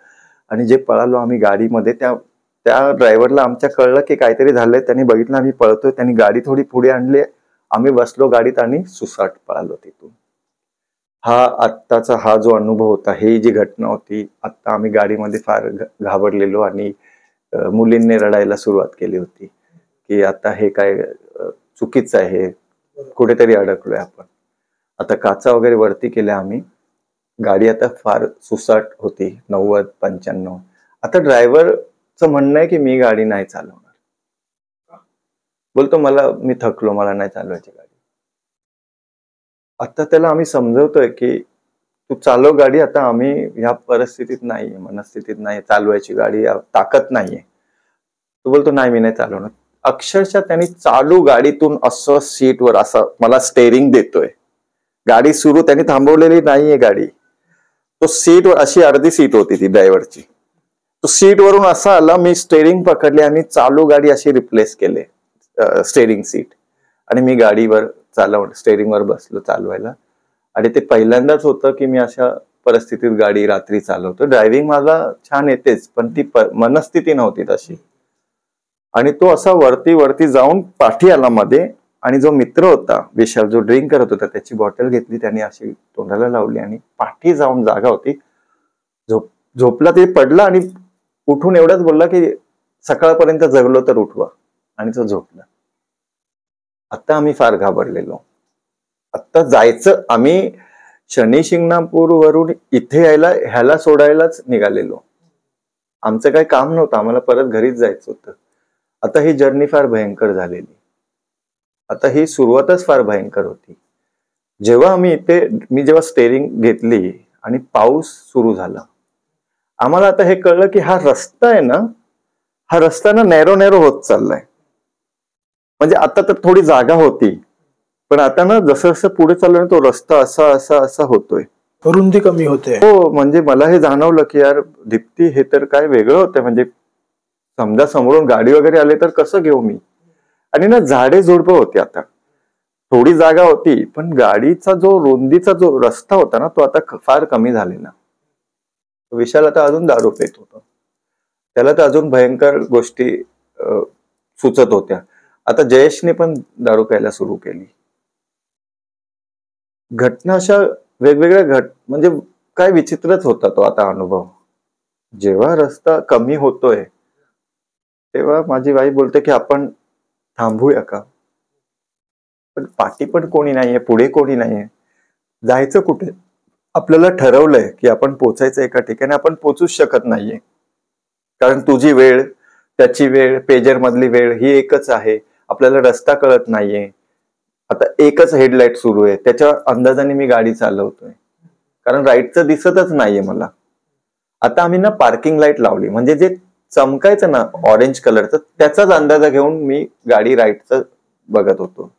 A: आणि जे पळालो आम्ही गाडीमध्ये, त्या ड्रायव्हरला आमच्या कळलं की काहीतरी झालंय, त्यांनी बघितलं आम्ही पळतोय, त्यांनी गाडी थोडी पुढे आणली, आम्ही बसलो गाडीत आणि सुसाट पळालो तिथून. हा जो अनुभव होता, ही जी घटना होती, आता आम्ही गाडीमध्ये फार घाबरलेलो, आणि मुलींनी रडायला सुरुवात केली होती की आता हे काय चुकीचं आहे, कुठेतरी अडकलोय आपण. आता काचा वगैरे वरती केल्या आम्ही, गाडी आता फार सुसाट होती, 90-95. आता ड्रायव्हरचं म्हणणं आहे की मी गाडी नाही चालवणार, बोलतो मी थकलो, मला नाही चालवायची गाडी. आता त्याला आम्ही समजवतोय की तू चालव गाडी, आता आम्ही ह्या परिस्थितीत नाहीये, मनस्थितीत नाही चालवायची गाडी, ताकद नाहीये. तो बोलतो नाही मी नाही चालवणार. अक्षरशः त्यांनी चालू गाडीतून असं सीटवर असं मला स्टेअरिंग देतोय, गाडी सुरू, त्यांनी थांबवलेली नाहीये गाडी, तो सीटवर, अशी अर्धी सीट होती ती ड्रायव्हरची, तो सीट वरून असा आला, मी स्टेअरिंग पकडले आणि चालू गाडी अशी रिप्लेस केले स्टेअरिंग सीट, आणि मी गाडीवर स्टेअरिंगवर बसलो चालवायला. आणि ते पहिल्यांदाच होतं की मी अशा परिस्थितीत गाडी रात्री चालवतो. ड्रायव्हिंग मला छान येतेच, पण ती मनस्थिती नव्हती तशी. आणि तो असा वरती जाऊन पाठी आला मध्ये, आणि जो मित्र होता विशाल, जो ड्रिंक करत होता, त्याची बॉटल घेतली, त्याने अशी तोंडाला लावली, आणि पाठी जाऊन, जागा होती, झोपला, ते पडला, आणि उठून एवढाच बोलला की सकाळपर्यंत जगलो तर उठवा, आणि तो झोपला. आता आम्ही फार घाबरलेलो. आता जायचं, आम्ही शनी शिंगणापूर वरून इथे यायला, ह्याला सोडायलाच निघालेलो, आमचं काही काम नव्हतं, आम्हाला परत घरीच जायचं होतं. आता ही जर्नी फार भयंकर झालेली. आता ही सुरुवातच फार भयंकर होती. जेव्हा मी जेव्हा स्टेअरिंग घेतली आणि पाऊस सुरू झाला, आम्हाला आता हे कळलं की हा रस्ता आहे ना, हा रस्ता ना नॅरो होत चाललाय. म्हणजे आता तर थोडी जागा होती, पण आता ना जसं जसं पुढे चाललो ना, तो रस्ता असा होतोय,
B: रुंदी कमी होते.
A: हो, म्हणजे मला हे जाणवलं की यार दीप्ती, हे तर काय वेगळं होतं. म्हणजे समजा समोरून गाडी वगैरे आले तर कसं घेऊ मी. आणि ना झाडे झुडपं होती, आता थोडी जागा होती, पण गाडीचा जो रुंदीचा जो रस्ता होता ना, तो आता फार कमी झालेला. विशाल आता अजून दारू पेत होता, त्याला तर अजून भयंकर गोष्टी सुचत होत्या. आता जयेशने पण दारू प्यायला सुरू केली. घटना अशा वेगवेगळ्या म्हणजे काय विचित्रच होता तो आता अनुभव. जेव्हा रस्ता कमी होतोय तेव्हा माझी वाईफ बोलते की आपण थांबूया का, पण पाठी पण कोणी नाहीये, पुढे कोणी नाहीये, जायचं कुठे. आपल्याला ठरवलंय की आपण पोचायचं एका ठिकाणी, आपण पोचूच शकत नाहीये, कारण तुझी वेळ, त्याची वेळ, पेजर मधली वेळ ही एकच आहे, आपल्याला रस्ता कळत नाहीये. आता एकच हेडलाईट सुरू आहे, त्याच्या अंदाजाने मी गाडी चालवतोय, कारण राईटचं दिसतच नाहीये मला. आता आम्ही ना पार्किंग लाईट लावली, म्हणजे जे चमकायचं ना ऑरेंज कलरचं, त्याचाच अंदाजा घेऊन मी गाडी राईटचं बघत होतो.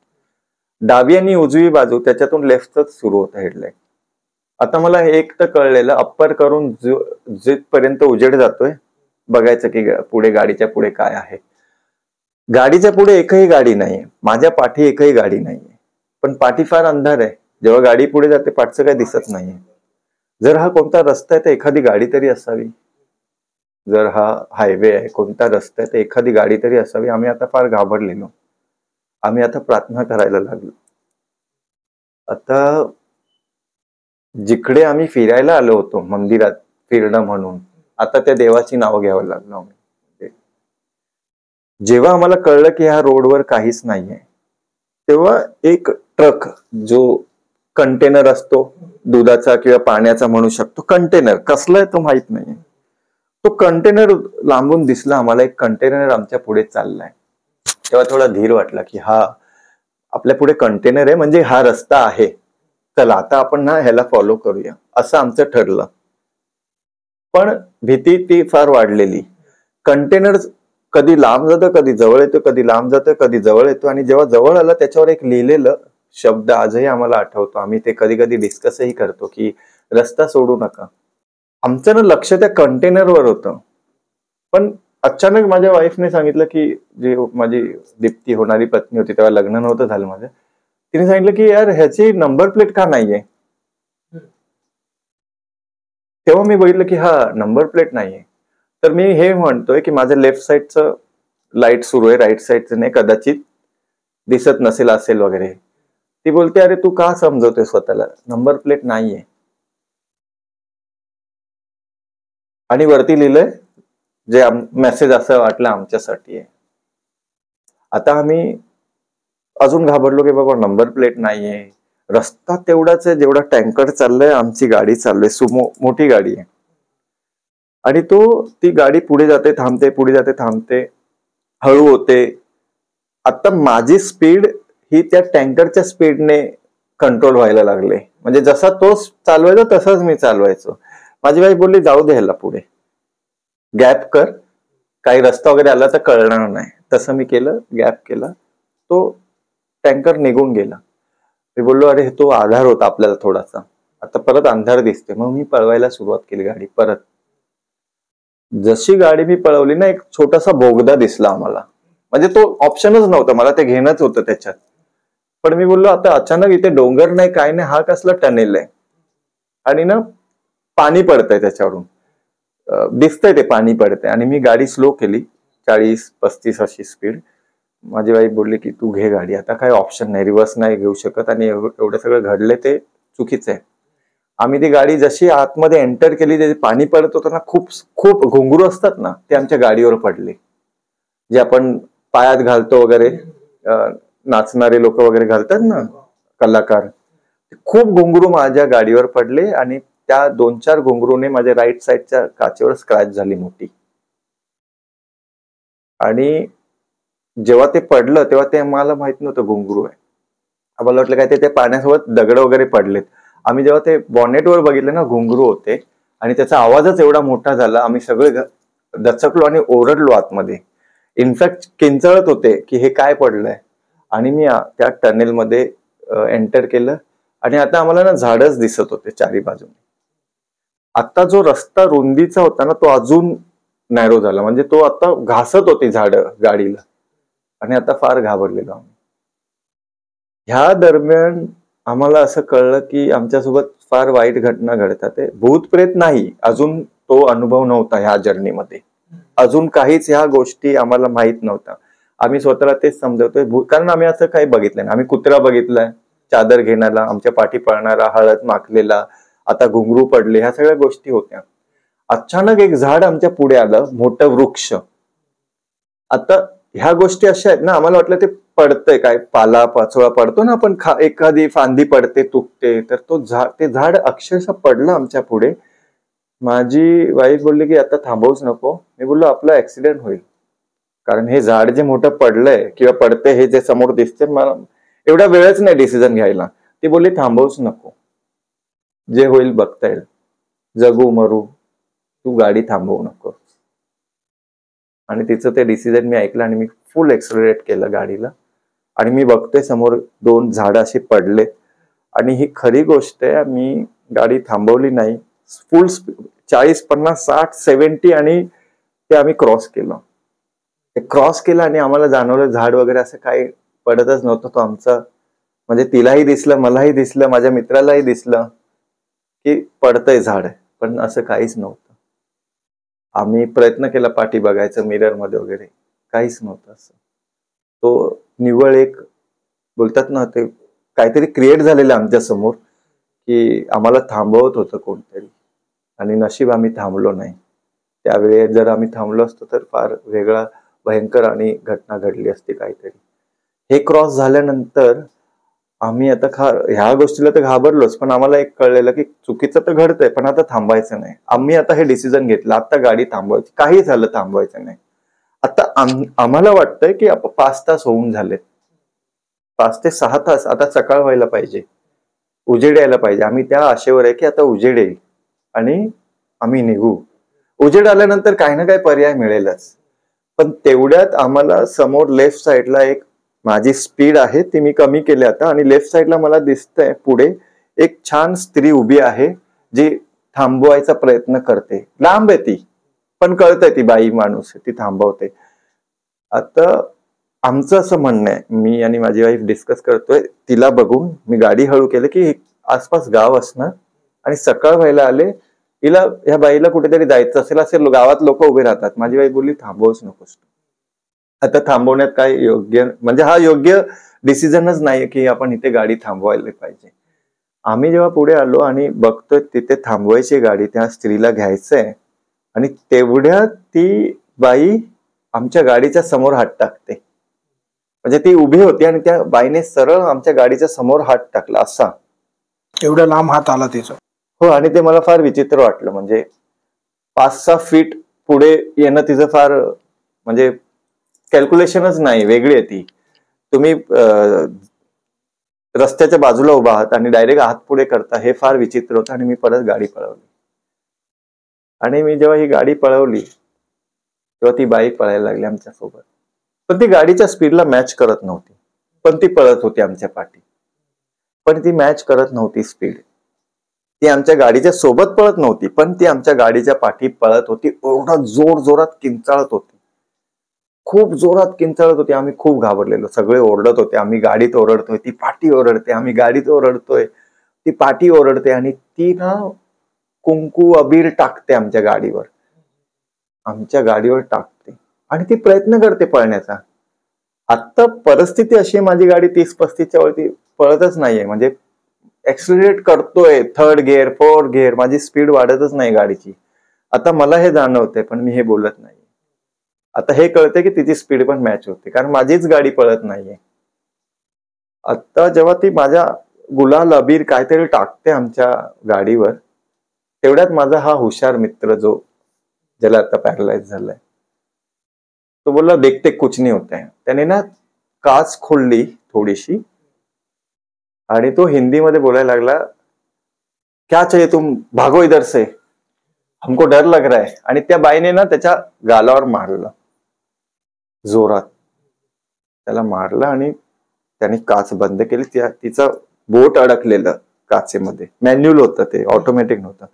A: डावी आणि उजवी बाजू त्याच्यातून लेफ्टच सुरू होतं हेडलाईट. आता मला एक तर कळलेलं, अप्पर करून जिथपर्यंत उजेड जातोय बघायचं की पुढे गाडीच्या पुढे काय आहे. गाडीच्या पुढे एकही गाडी नाहीये, माझ्या पाठी एकही गाडी नाहीये, पण पाठी फार अंधार आहे. जेव्हा गाडी पुढे जाते पाठचं काही दिसत नाहीये. जर हा कोणता रस्ता आहे तर एखादी गाडी तरी असावी. जर हा हायवे आहे, कोणता रस्ता आहे तर एखादी गाडी तरी असावी. आम्ही आता फार घाबरलेलो. आम्ही आता प्रार्थना करायला लागलो. आता जिकडे आम्ही फिरायला आलो होतो मंदिरात फिरणं म्हणून, आता त्या देवाची नावं घ्यावं लागलो आम्ही. जेव्हा आम्हाला कळलं की ह्या रोडवर काहीच नाहीये, तेव्हा एक ट्रक, जो कंटेनर असतो दुधाचा किंवा पाण्याचा म्हणू शकतो, कंटेनर कसला आहे तो माहित नाहीये, तो कंटेनर लांबून दिसला आम्हाला. एक कंटेनर आमच्या पुढे चाललाय. तेव्हा थोडा धीर वाटला की हा आपल्या पुढे कंटेनर आहे, म्हणजे हा रस्ता आहे, चला आता आपण ना ह्याला फॉलो करूया, असं आमचं ठरलं. पण भीती ती फार वाढलेली. कंटेनर कधी लांब जातं, कधी जवळ येतो, कधी लांब जातं, कधी जवळ येतो. आणि जेव्हा जवळ आलं त्याच्यावर एक लिहिलेलं शब्द आजही आम्हाला आठवतो. आम्ही ते कधी कधी डिस्कसही करतो की रस्ता सोडू नका. आमचं ना लक्ष त्या कंटेनरवर होतं. पण अचानक माझ्या वाईफने सांगितलं की, जी माझी दीप्ती होणारी पत्नी होती, तेव्हा लग्न नव्हतं झालं माझं, तिने सांगितलं की यार ह्याची नंबर प्लेट का नाहीये. तेव्हा मी बघितलं की हा नंबर प्लेट नाहीये. तर मी हे म्हणतोय की माझं लेफ्ट साईडचं लाईट सुरू आहे, राईट साईडचं नाही, कदाचित दिसत नसेल असेल वगैरे. ती बोलते अरे तू का समजवतोय स्वतःला, नंबर प्लेट नाहीये. आणि वरती लिहिलंय, जे मेसेज असं वाटलं आमच्यासाठी आहे. आता आम्ही अजून घाबरलो की बाबा नंबर प्लेट नाहीये, रस्ता तेवढाच आहे जेवढा टँकर चाललंय, आमची गाडी चाललंय, सुमो मोठी गाडी आहे. आणि ती गाडी पुढे जाते थांबते, पुढे जाते थांबते, हळू होते. आता माझी स्पीड ही त्या टँकरच्या स्पीडने कंट्रोल व्हायला लागले. म्हणजे जसा तो चालवायचा तसाच मी चालवायचो. माझी बाई बोलली जाऊ दे ह्याला पुढे, गॅप कर, काही रस्ता वगैरे आला तर कळणार नाही. तसं मी केलं, गॅप केला, तो टँकर निघून गेला. मी बोललो अरे तो आधार होता आपल्याला थोडासा, आता परत अंधार दिसते. मग मी पळवायला सुरुवात केली गाडी परत. जशी गाडी मी पळवली ना, एक छोटासा बोगदा दिसला आम्हाला. म्हणजे तो ऑप्शनच नव्हता, मला ते घेणंच होतं त्याच्यात. पण मी बोललो आता अचानक इथे डोंगर नाही, काय नाही, हा कसला टनेल आहे, आणि ना पाणी पडतंय त्याच्यावरून, दिसतंय ते पाणी पडतंय. आणि मी गाडी स्लो केली, 40-35 अशी स्पीड. माझी वाईफ बोलली की तू घे गाडी, आता काय ऑप्शन नाही, रिव्हर्स नाही घेऊ शकत, आणि एवढं सगळं घडलंय ते चुकीचं आहे. आम्ही ती गाडी जशी आतमध्ये एंटर केली, जे पाणी पडत होतं ना, खूप खूप घुंगरू असतात ना, ते आमच्या गाडीवर पडले, जे आपण पायात घालतो वगैरे, नाचणारे लोक वगैरे घालतात ना, कलाकार, खूप घुंगरू माझ्या गाडीवर पडले. आणि त्या 2-4 घुंगरूने माझ्या राईट साईडच्या काचेवर स्क्रॅच झाली मोठी. आणि जेव्हा ते पडलं तेव्हा ते मला माहित नव्हतं घुंगरू आहे. आम्हाला वाटलं काय ते पाण्यासोबत दगड वगैरे पडलेत. आम्ही जेव्हा ते बॉनेटवर बघितलं ना, घुंगरू होते, आणि त्याचा आवाजच एवढा मोठा झाला, आम्ही सगळे दचकलो आणि ओरडलो आतमध्ये. इनफॅक्ट किंचाळत होते की हे काय पडलंय. आणि मी त्या टनेलमध्ये एंटर केलं. आणि आता आम्हाला ना झाडच दिसत होते चारी बाजूने. आता जो रस्ता रुंदीचा होता ना, तो अजून नॅरो झाला, म्हणजे तो आता घासत होती झाड गाडीला. आणि आता फार घाबरलेलो आम्ही. ह्या दरम्यान आम्हाला असं कळलं की आमच्यासोबत फार वाईट घटना घडतात. भूत प्रेत नाही, अजून तो अनुभव नव्हता ह्या जर्नीमध्ये, अजून काहीच ह्या गोष्टी आम्हाला माहित नव्हत्या. आम्ही स्वतःला तेच समजवतोय कारण आम्ही असं काही बघितलं नाही. आम्ही कुत्रा बघितलाय चादर घेणारा, आमच्या पाठी पळणारा, हळद माखलेला, आता घुंगरू पडले, ह्या सगळ्या गोष्टी होत्या. अचानक एक झाड आमच्या पुढे आलं, मोठं वृक्ष. आता ह्या गोष्टी अशा आहेत ना, आम्हाला वाटलं ते पडतंय, काय पाला पाचोळा पडतो ना आपण, एखादी फांदी पडते, तुटते, तर ते झाड अक्षरशः पडलं आमच्या पुढे. माझी वाईफ बोलली की आता थांबवूच नको. मी बोललो आपला ऍक्सिडेंट होईल, कारण हे झाड जे मोठं पडलंय किंवा पडतंय, हे जे समोर दिसतंय, मला एवढा वेळच नाही डिसिजन घ्यायला. ती बोलली थांबवूच नको, जे होईल बघता येईल, जगू मरू, तू गाडी थांबवू नको. आणि तिचं ते डिसिजन मी ऐकलं आणि मी फुल एक्सलरेट केलं गाडीला. आणि मी बघतोय समोर 2 झाडं अशी पडलेत आणि ही खरी गोष्ट आहे, मी गाडी थांबवली नाही, फुल 40 50 60 70 आणि ते आम्ही क्रॉस केलं. ते क्रॉस केलं आणि आम्हाला जाणवलं झाड वगैरे असं काही पडतच नव्हतं. तो आमचा म्हणजे तिलाही दिसलं, मलाही दिसलं, माझ्या मित्रालाही दिसलं की पडतंय झाड, पण असं काहीच नव्हतं. आम्ही प्रयत्न केला पाठी बघायचं मिरर मध्ये वगैरे, काहीच नव्हतं असं. तो निव्वळ एक बोलतात ना, ते काहीतरी क्रिएट झालेलं आमच्या समोर की आम्हाला थांबवत होतं कोणतरी, आणि नशीब आम्ही थांबलो नाही. त्यावेळी जर आम्ही थांबलो असतो तर फार वेगळा भयंकर आणि घटना घडली असती काहीतरी. हे क्रॉस झाल्यानंतर आम्ही आता ह्या गोष्टीला तर घाबरलोच, पण आम्हाला एक कळलेलं की चुकीचं तर घडतंय, पण आता थांबायचं नाही. आम्ही आता हे डिसिजन घेतलं, आता गाडी थांबवायची, काही झालं थांबवायचं नाही. आता आम्हाला वाटतंय की 5 तास होऊन झालेत, 5 ते 6 तास, आता सकाळ व्हायला पाहिजे, उजेड यायला पाहिजे. आम्ही त्या आशेवर आहे की आता उजेड येईल आणि आम्ही निघू. उजेड आल्यानंतर काही ना काही पर्याय मिळेलच. पण तेवढ्यात आम्हाला समोर लेफ्ट साईडला एक, माझी स्पीड आहे ती मी कमी केली आता, आणि लेफ्ट साईडला मला दिसतंय पुढे एक छान स्त्री उभी आहे जी थांबवायचा प्रयत्न करते. लांब आहे ती, पण कळतंय ती बाई माणूस ती थांबवते. आता आमचं असं म्हणणं आहे, मी आणि माझी वाईफ डिस्कस करतोय, तिला बघून मी गाडी हळू केलं की आसपास गाव असणार आणि सकाळ व्हायला आले, हिला ह्या बाईला कुठेतरी जायचं असेल, असे गावात लोक उभे राहतात. माझी बाई बोलली थांबवूच नकोस. आता थांबवण्यात काय योग्य, म्हणजे हा योग्य डिसिजनच नाही की आपण इथे गाडी थांबवायला पाहिजे. आम्ही जेव्हा पुढे आलो आणि बघतोय तिथे थांबवायची गाडी, त्या स्त्रीला घ्यायचंय, आणि तेवढ्यात ती बाई आमच्या गाडीच्या समोर हात टाकते. म्हणजे ती उभी होती आणि त्या बाईने सरळ आमच्या गाडीच्या समोर हात टाकला असा.
B: एवढा लांब हात आला तिचा.
A: हो, आणि ते मला फार विचित्र वाटलं. म्हणजे 5-6 फीट पुढे येणं तिचं फार, म्हणजे कॅल्क्युलेशनच नाही, वेगळी आहे ती. तुम्ही रस्त्याच्या बाजूला उभा आहात आणि डायरेक्ट हात पुढे करता, हे फार विचित्र होतं. आणि मी परत गाडी पळवली, आणि मी जेव्हा ही गाडी पळवली तेव्हा ती बाई पळायला लागली आमच्या सोबत. पण ती गाडीच्या स्पीडला मॅच करत नव्हती, पण ती पळत होती आमच्या पाठी. पण ती मॅच करत नव्हती स्पीड, ती आमच्या गाडीच्या सोबत पळत नव्हती, पण ती आमच्या गाडीच्या पाठी पळत होती. एवढा जोर जोरात किंचाळत होती, खूप जोरात किंचाळत होती. आम्ही खूप घाबरलेलो, सगळे ओरडत होते. आम्ही गाडीत ओरडतोय, ती पाठी ओरडते, आम्ही गाडीत ओरडतोय, ती पाठी ओरडते. आणि ती ना कुंकू अबीर टाकते आमच्या गाडीवर, टाकते, आणि ती प्रयत्न करते पळण्याचा. आता परिस्थिती अशी आहे, माझी गाडी 30-35च्या वरती पळतच नाहीये. म्हणजे एक्सलरेट करतोय, 3rd गिअर 4th गिअर, माझी स्पीड वाढतच नाही गाडीची. आता मला हे जाणवतंय, पण मी हे बोलत नाही. आता हे कळतंय की तिची स्पीड पण मॅच होते, कारण माझीच गाडी पळत नाहीये. आता जेव्हा ती माझ्या गुलाल अबीर काहीतरी टाकते आमच्या गाडीवर, तेवढ्यात माझा हा हुशार मित्र, जो ज्याला आता पॅरलाइज झालाय, तो बोलला देखते कुछ नहीं होता है. त्याने ना काच खोलली थोडीशी आणि तो हिंदी मध्ये बोलायला लागला, क्या चाहिए तुम, भागो इधर से, हमको डर लग रहा है. आणि त्या बाईने ना त्याच्या गालावर मारलं जोरात, त्याला मारलं आणि त्याने काच बंद केली. तिचा बोट अडकलेलं काचेमध्ये, मॅन्युअल होतं ते, ऑटोमॅटिक नव्हतं.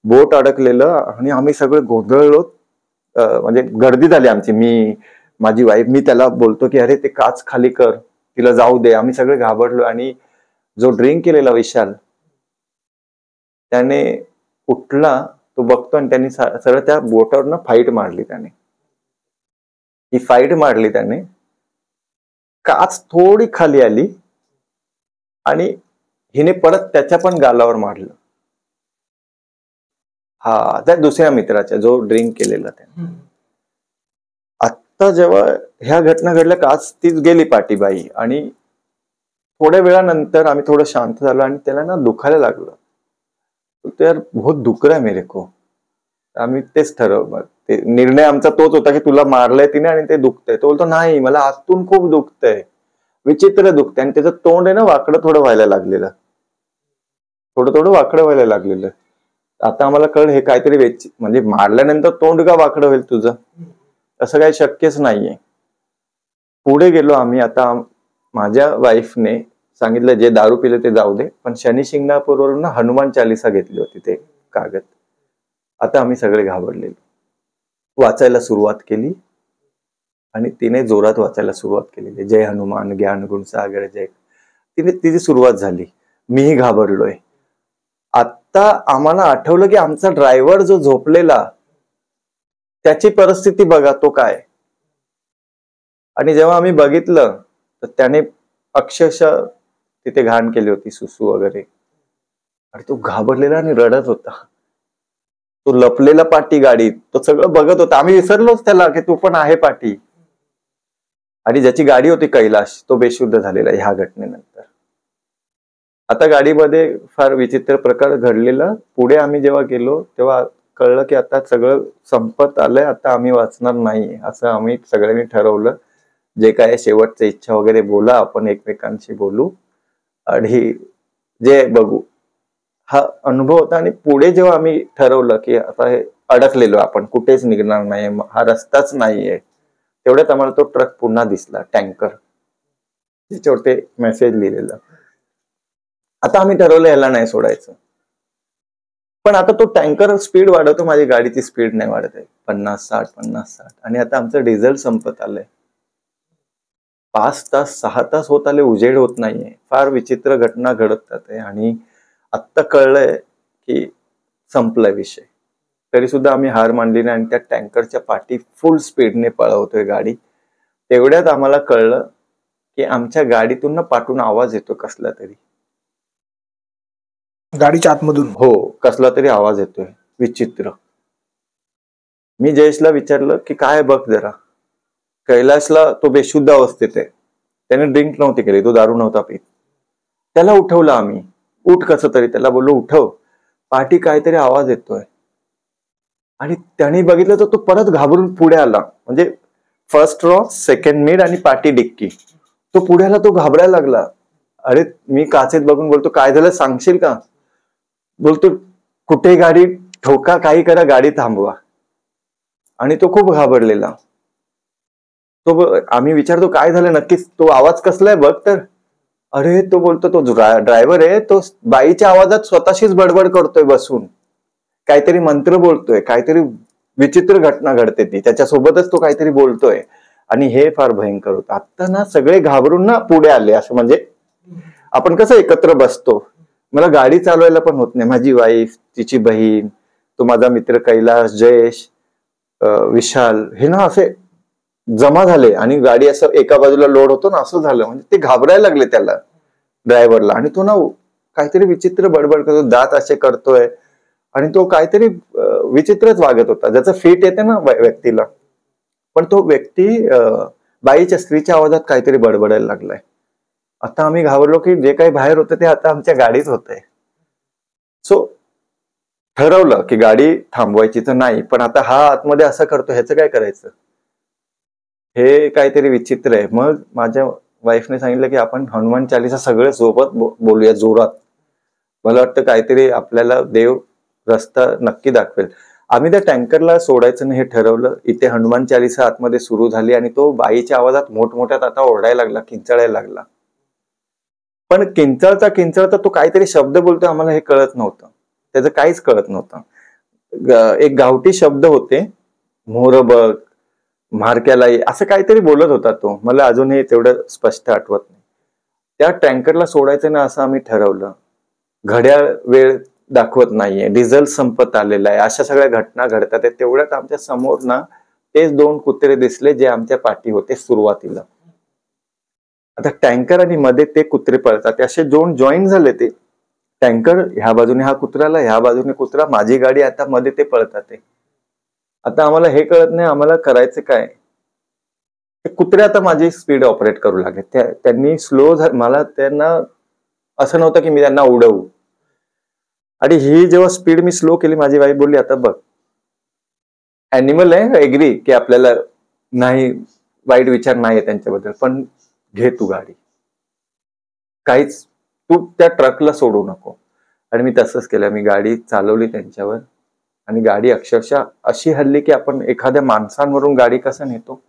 A: बोट अडकलेलं आणि आम्ही सगळे गोंधळलो. म्हणजे गर्दी झाली आमची, मी, माझी वाईफ. मी त्याला बोलतो की अरे ते काच खाली कर, तिला जाऊ दे. आम्ही सगळे घाबरलो. आणि जो ड्रिंक केलेला विशाल, त्याने उठला, तो बघतो आणि त्यांनी सरळ त्या बोटावर फाईट मारली. ही फाईट मारली त्याने, काच थोडी खाली आली आणि हिने परत त्याच्या पण गालावर मारलं. हा, त्या दुसऱ्या मित्राच्या, जो ड्रिंक केलेला त्याने. आता जेव्हा ह्या घटना घडल्या, काच तीच गेली पाठीबाई. आणि थोड्या वेळानंतर आम्ही थोडं शांत झालो आणि त्याला ना दुखायला लागलं. तो यार बहुत दुख रहा है मेरे को. आम्ही तेच ठरवलं, ते निर्णय आमचा तोच होता की तुला मारलंय तिने आणि ते दुखतंय. तो बोलतो नाही, मला आतून खूप दुखतंय. विचित्र दुखते आणि त्याचं तोंड आहे ना वाकडं थोडं व्हायला लागलेलं, थोडं थोडं वाकडं व्हायला लागलेलं. आता आम्हाला कळलं हे काहीतरी म्हणजे मारल्यानंतर तोंड का वाकडं होईल तुझं, असं काही शक्यच नाहीये. पुढे गेलो आम्ही. आता माझ्या वाईफने सांगितलं जे दारू पिले ते जाऊ दे, पण शनी शिंगणापूरवरून हनुमान चालिसा घेतली होती ते कागद. आता आम्ही सगळे घाबरलेलो, वाचायला सुरुवात केली आणि तिने जोरात वाचायला सुरुवात केली. जय हनुमान ज्ञान गुण सागर जय, तिने तिची सुरुवात झाली. मीही घाबरलोय. आता आम्हाला आठवलं की आमचा ड्रायव्हर जो झोपलेला त्याची परिस्थिती बघा तो काय. आणि जेव्हा आम्ही बघितलं तर त्याने अक्षरशः तिथे घाण केली होती, सुसू वगैरे. आणि तो घाबरलेला आणि रडत होता. तो लपलेला पाठी गाडीत, तो सगळं बघत होता. आम्ही विसरलोच त्याला की तो पण आहे पाठी. आणि ज्याची गाडी होती कैलाश, तो बेशुद्ध झालेला ह्या घटनेनंतर. आता गाडीमध्ये फार विचित्र प्रकार घडलेला. पुढे आम्ही जेव्हा गेलो तेव्हा कळलं की आता सगळं संपत आलंय, आता आम्ही वाचणार नाही असं आम्ही सगळ्यांनी ठरवलं. जे काय शेवटची इच्छा वगैरे बोला, आपण एकमेकांशी बोलू आणि जे बघू, हा अनुभव होता. आणि पुढे जेव्हा आम्ही ठरवलं की आता हे अडकलेलो, आपण कुठेच निघणार नाही, हा रस्ताच नाहीये, तेवढ्यात आम्हाला तो ट्रक पुन्हा दिसला, टँकर, त्याच्यावर ते मेसेज लिहिलेलं. आता आम्ही ठरवलं याला नाही सोडायचं. पण आता तो टँकर स्पीड वाढवतो, माझी गाडीची स्पीड नाही वाढत आहे, 50-60 50-60. आणि आता आमचं डिझेल संपत आलंय. 5 तास 6 तास होत आले, उजेड होत नाहीये. फार विचित्र घटना घडत जाते. आणि आत्ता कळलंय की संपलाय विषय. तरी सुद्धा आम्ही हार मानली नाही आणि त्या टँकरच्या पाठी फुल स्पीडने पळवतोय गाडी. तेवढ्यात आम्हाला कळलं की आमच्या गाडीतून ना पाठून आवाज येतो कसला तरी,
B: गाडीच्या आतमधून.
A: हो, कसला तरी आवाज येतोय विचित्र. मी जयेशला विचारलं की काय बघ जरा. कैलाशला, तो बेशुद्ध अवस्थेत आहे, त्याने ड्रिंक नव्हती केली, तो दारू नव्हता पीत. त्याला उठवलं आम्ही, उठ कसं तरी. त्याला बोललो उठव, पाठी काहीतरी आवाज येतोय. आणि त्याने बघितलं तर तो परत घाबरून पुढे आला. म्हणजे फर्स्ट रॉ, सेकंड मिड आणि पाठी डिक्की. तो पुढे आला, तो घाबरायला लागला. अरे मी काचेत बघून बोलतो काय झालं सांगशील का. बोलतो कुठे गाडी ठोका, काही करा, गाडी थांबवा. आणि तो खूप घाबरलेला. तो आम्ही विचारतो काय झालं नक्कीच, तो आवाज कसलाय बघ तर. अरे तो बोलतो तो ड्रायव्हर आहे, तो बाईच्या आवाजात स्वतःशीच बडबड करतोय बसून, काहीतरी मंत्र बोलतोय, काहीतरी विचित्र घटना घडते ती त्याच्यासोबतच, तो काहीतरी बोलतोय. आणि हे फार भयंकर होतं. आता ना सगळे घाबरून ना पुढे आले. असं म्हणजे आपण कसं एकत्र बसतो, मला गाडी चालवायला पण होत नाही. माझी वाईफ, तिची बहीण, तो माझा मित्र कैलाश, जयेश, विशाल, हे ना असे जमा झाले. आणि गाडी असं एका बाजूला लोड होतो ना, असं झालं. म्हणजे ते घाबरायला लागले त्याला, ड्रायव्हरला. आणि तो ना काहीतरी विचित्र बडबड करतो, दात असे करतोय. आणि तो काहीतरी विचित्रच वागत होता, ज्याचं फिट येते ना व्यक्तीला. पण तो व्यक्ती बाईच्या, स्त्रीच्या आवाजात काहीतरी बडबडायला लागलाय. आता आम्ही घाबरलो की जे काही बाहेर होतं ते आता आमच्या गाडीत होतंय. सो ठरवलं की गाडी थांबवायची तर नाही, पण आता हा आतमध्ये असं करतो, ह्याचं काय करायचं, हे काहीतरी विचित्र आहे. मग माझ्या वाईफने सांगितलं की आपण हनुमान चालीसा सगळे सोबत बोलूया जोरात. मला वाटतं काहीतरी आपल्याला देव रस्ता नक्की दाखवेल. आम्ही त्या टँकरला सोडायचं नाही हे ठरवलं. इथे हनुमान चालीसा आतमध्ये सुरू झाली आणि तो बाईच्या आवाजात मोठमोठ्यात आता ओरडायला लागला, किंचाळायला लागला. पण किंचाळता तो काहीतरी शब्द बोलतोय, आम्हाला हे कळत नव्हतं, त्याचं काहीच कळत नव्हतं. एक गावठी शब्द होते, मोर बघ, म्हारक्याला ये, असं काहीतरी बोलत होता तो. मला अजूनही तेवढं स्पष्ट आठवत नाही. त्या टँकरला सोडायचं ना असं आम्ही ठरवलं. घड्याळ वेळ दाखवत नाहीये, डिझेल संपत आलेला आहे, अशा सगळ्या घटना घडतात. तेवढ्यात आमच्या समोर ना तेच 2 कुत्रे दिसले जे आमच्या पाठी होते सुरुवातीला. आता टँकर आणि मध्ये ते कुत्रे पळतात, असे 2 जॉईन झाले. ते टँकर ह्या बाजूने हा कुत्राला, ह्या बाजूने कुत्रा, माझी गाडी, आता मध्ये ते पळतात. आता आम्हाला हे कळत नाही आम्हाला करायचं काय. ते कुत्रे आता माझी स्पीड ऑपरेट करू लागले. त्यांनी स्लो, मला त्यांना असं नव्हतं की मी त्यांना उडवू. आणि ही जेव्हा स्पीड मी स्लो केली, माझी वाईफ बोलली आता बघ, ऍनिमल आहे, एग्री की आपल्याला नाही, वाईट विचार नाही त्यांच्याबद्दल, पण घे तू गाडी. काहीच, तू त्या ट्रकला सोडू नको. आणि मी तसंच केलं. मी गाडी चालवली त्यांच्यावर आणि गाडी अक्षरशः अशी हल्ली की आपण एखाद्या माणसांवरून गाडी कसं नेतो,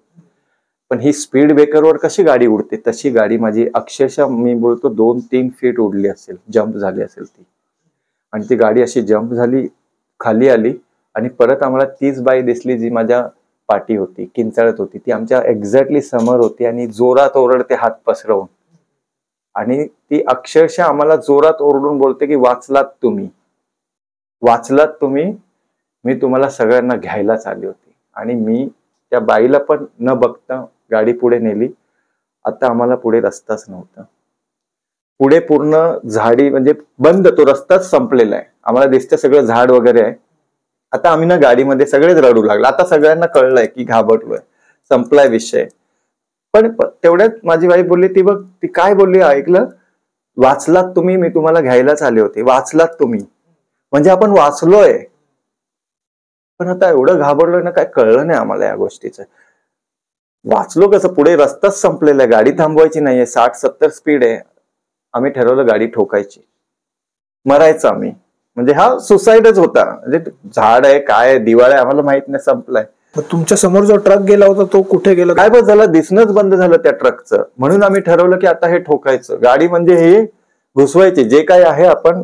A: पण ही स्पीड ब्रेकरवर कशी गाडी उडते तशी गाडी माझी अक्षरशः मी बोलतो 2-3 फीट उडली असेल, जम्प झाली असेल ती. आणि ती गाडी अशी जम्प झाली, खाली आली आणि परत आम्हाला तीच बाई दिसली जी माझ्या पाठी होती, किंचाळत होती. ती आमच्या एक्झॅक्टली समोर होती आणि जोरात ओरडते हात पसरवून. आणि ती अक्षरशः आम्हाला जोरात ओरडून बोलते की वाचलात तुम्ही, वाचलात तुम्ही, मी तुम्हाला सगळ्यांना घ्यायलाच आली होती. आणि मी त्या बाईला पण न बघता गाडी पुढे नेली. आता आम्हाला पुढे रस्ताच नव्हता. पुढे पूर्ण झाडी म्हणजे बंद, तो रस्ताच संपलेला आहे. आम्हाला दिसतं सगळं झाड वगैरे आहे. आता आम्ही ना गाडीमध्ये सगळेच रडू लागलो. आता सगळ्यांना कळलंय की घाबरलोय, संपलाय विषय. पण तेवढ्यात माझी वाईफ बोलली, ती बघ ती काय बोलली ऐकलं, वाचलात तुम्ही, मी तुम्हाला घ्यायलाच आले होते, वाचलात तुम्ही. म्हणजे आपण वाचलोय. पण आता एवढं घाबरलोय ना, काय कळलं नाही आम्हाला या गोष्टीचं. वाचलो कसं, पुढे रस्ताच संपलेला आहे, गाडी थांबवायची नाहीये, 60-70 स्पीड आहे. आम्ही ठरवलं गाडी ठोकायची, मरायचं आम्ही. म्हणजे हा सुसाईडच होता. म्हणजे झाड आहे काय दिवाळ आहे आम्हाला माहित नाही, संपलाय.
B: तुमच्या समोर जो ट्रक गेला होता तो कुठे गेला,
A: काय बस झालं, दिसणंच बंद झालं त्या ट्रकचं. म्हणून आम्ही ठरवलं की आता हे ठोकायचं, गाडी म्हणजे हे घुसवायची, जे काय आहे आपण.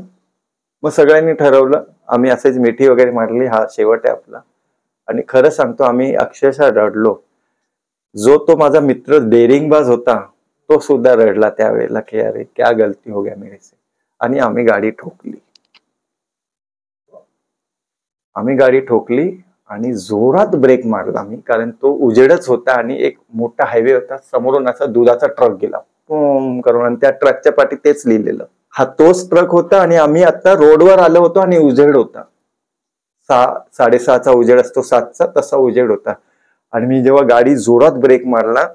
A: मग सगळ्यांनी ठरवलं, आम्ही असेच मिठी वगैरे मारली, हा शेवट आहे आपला. आणि खरं सांगतो आम्ही अक्षरशः रडलो. जो तो माझा मित्र डेरिंगबाज होता तो सुद्धा रडला त्यावेळेला की अरे क्या गलती हो गया मेरे से. आणि आम्ही गाडी ठोकली. आम्ही गाडी ठोकली आणि जोरात ब्रेक मारला आम्ही, कारण तो उजेडच होता आणि एक मोठा हायवे होता. समोरून असा दुधाचा ट्रक गेला पूम करून आणि त्या ट्रकच्या पाठी तेच लिहिलेलं. हा तोच ट्रक होता आणि आम्ही आता रोडवर आलो होतो आणि उजेड होता. 6-6:30चा उजेड असतो, 7चा तसा उजेड होता. आणि मी जेव्हा गाडी जोरात ब्रेक मारला,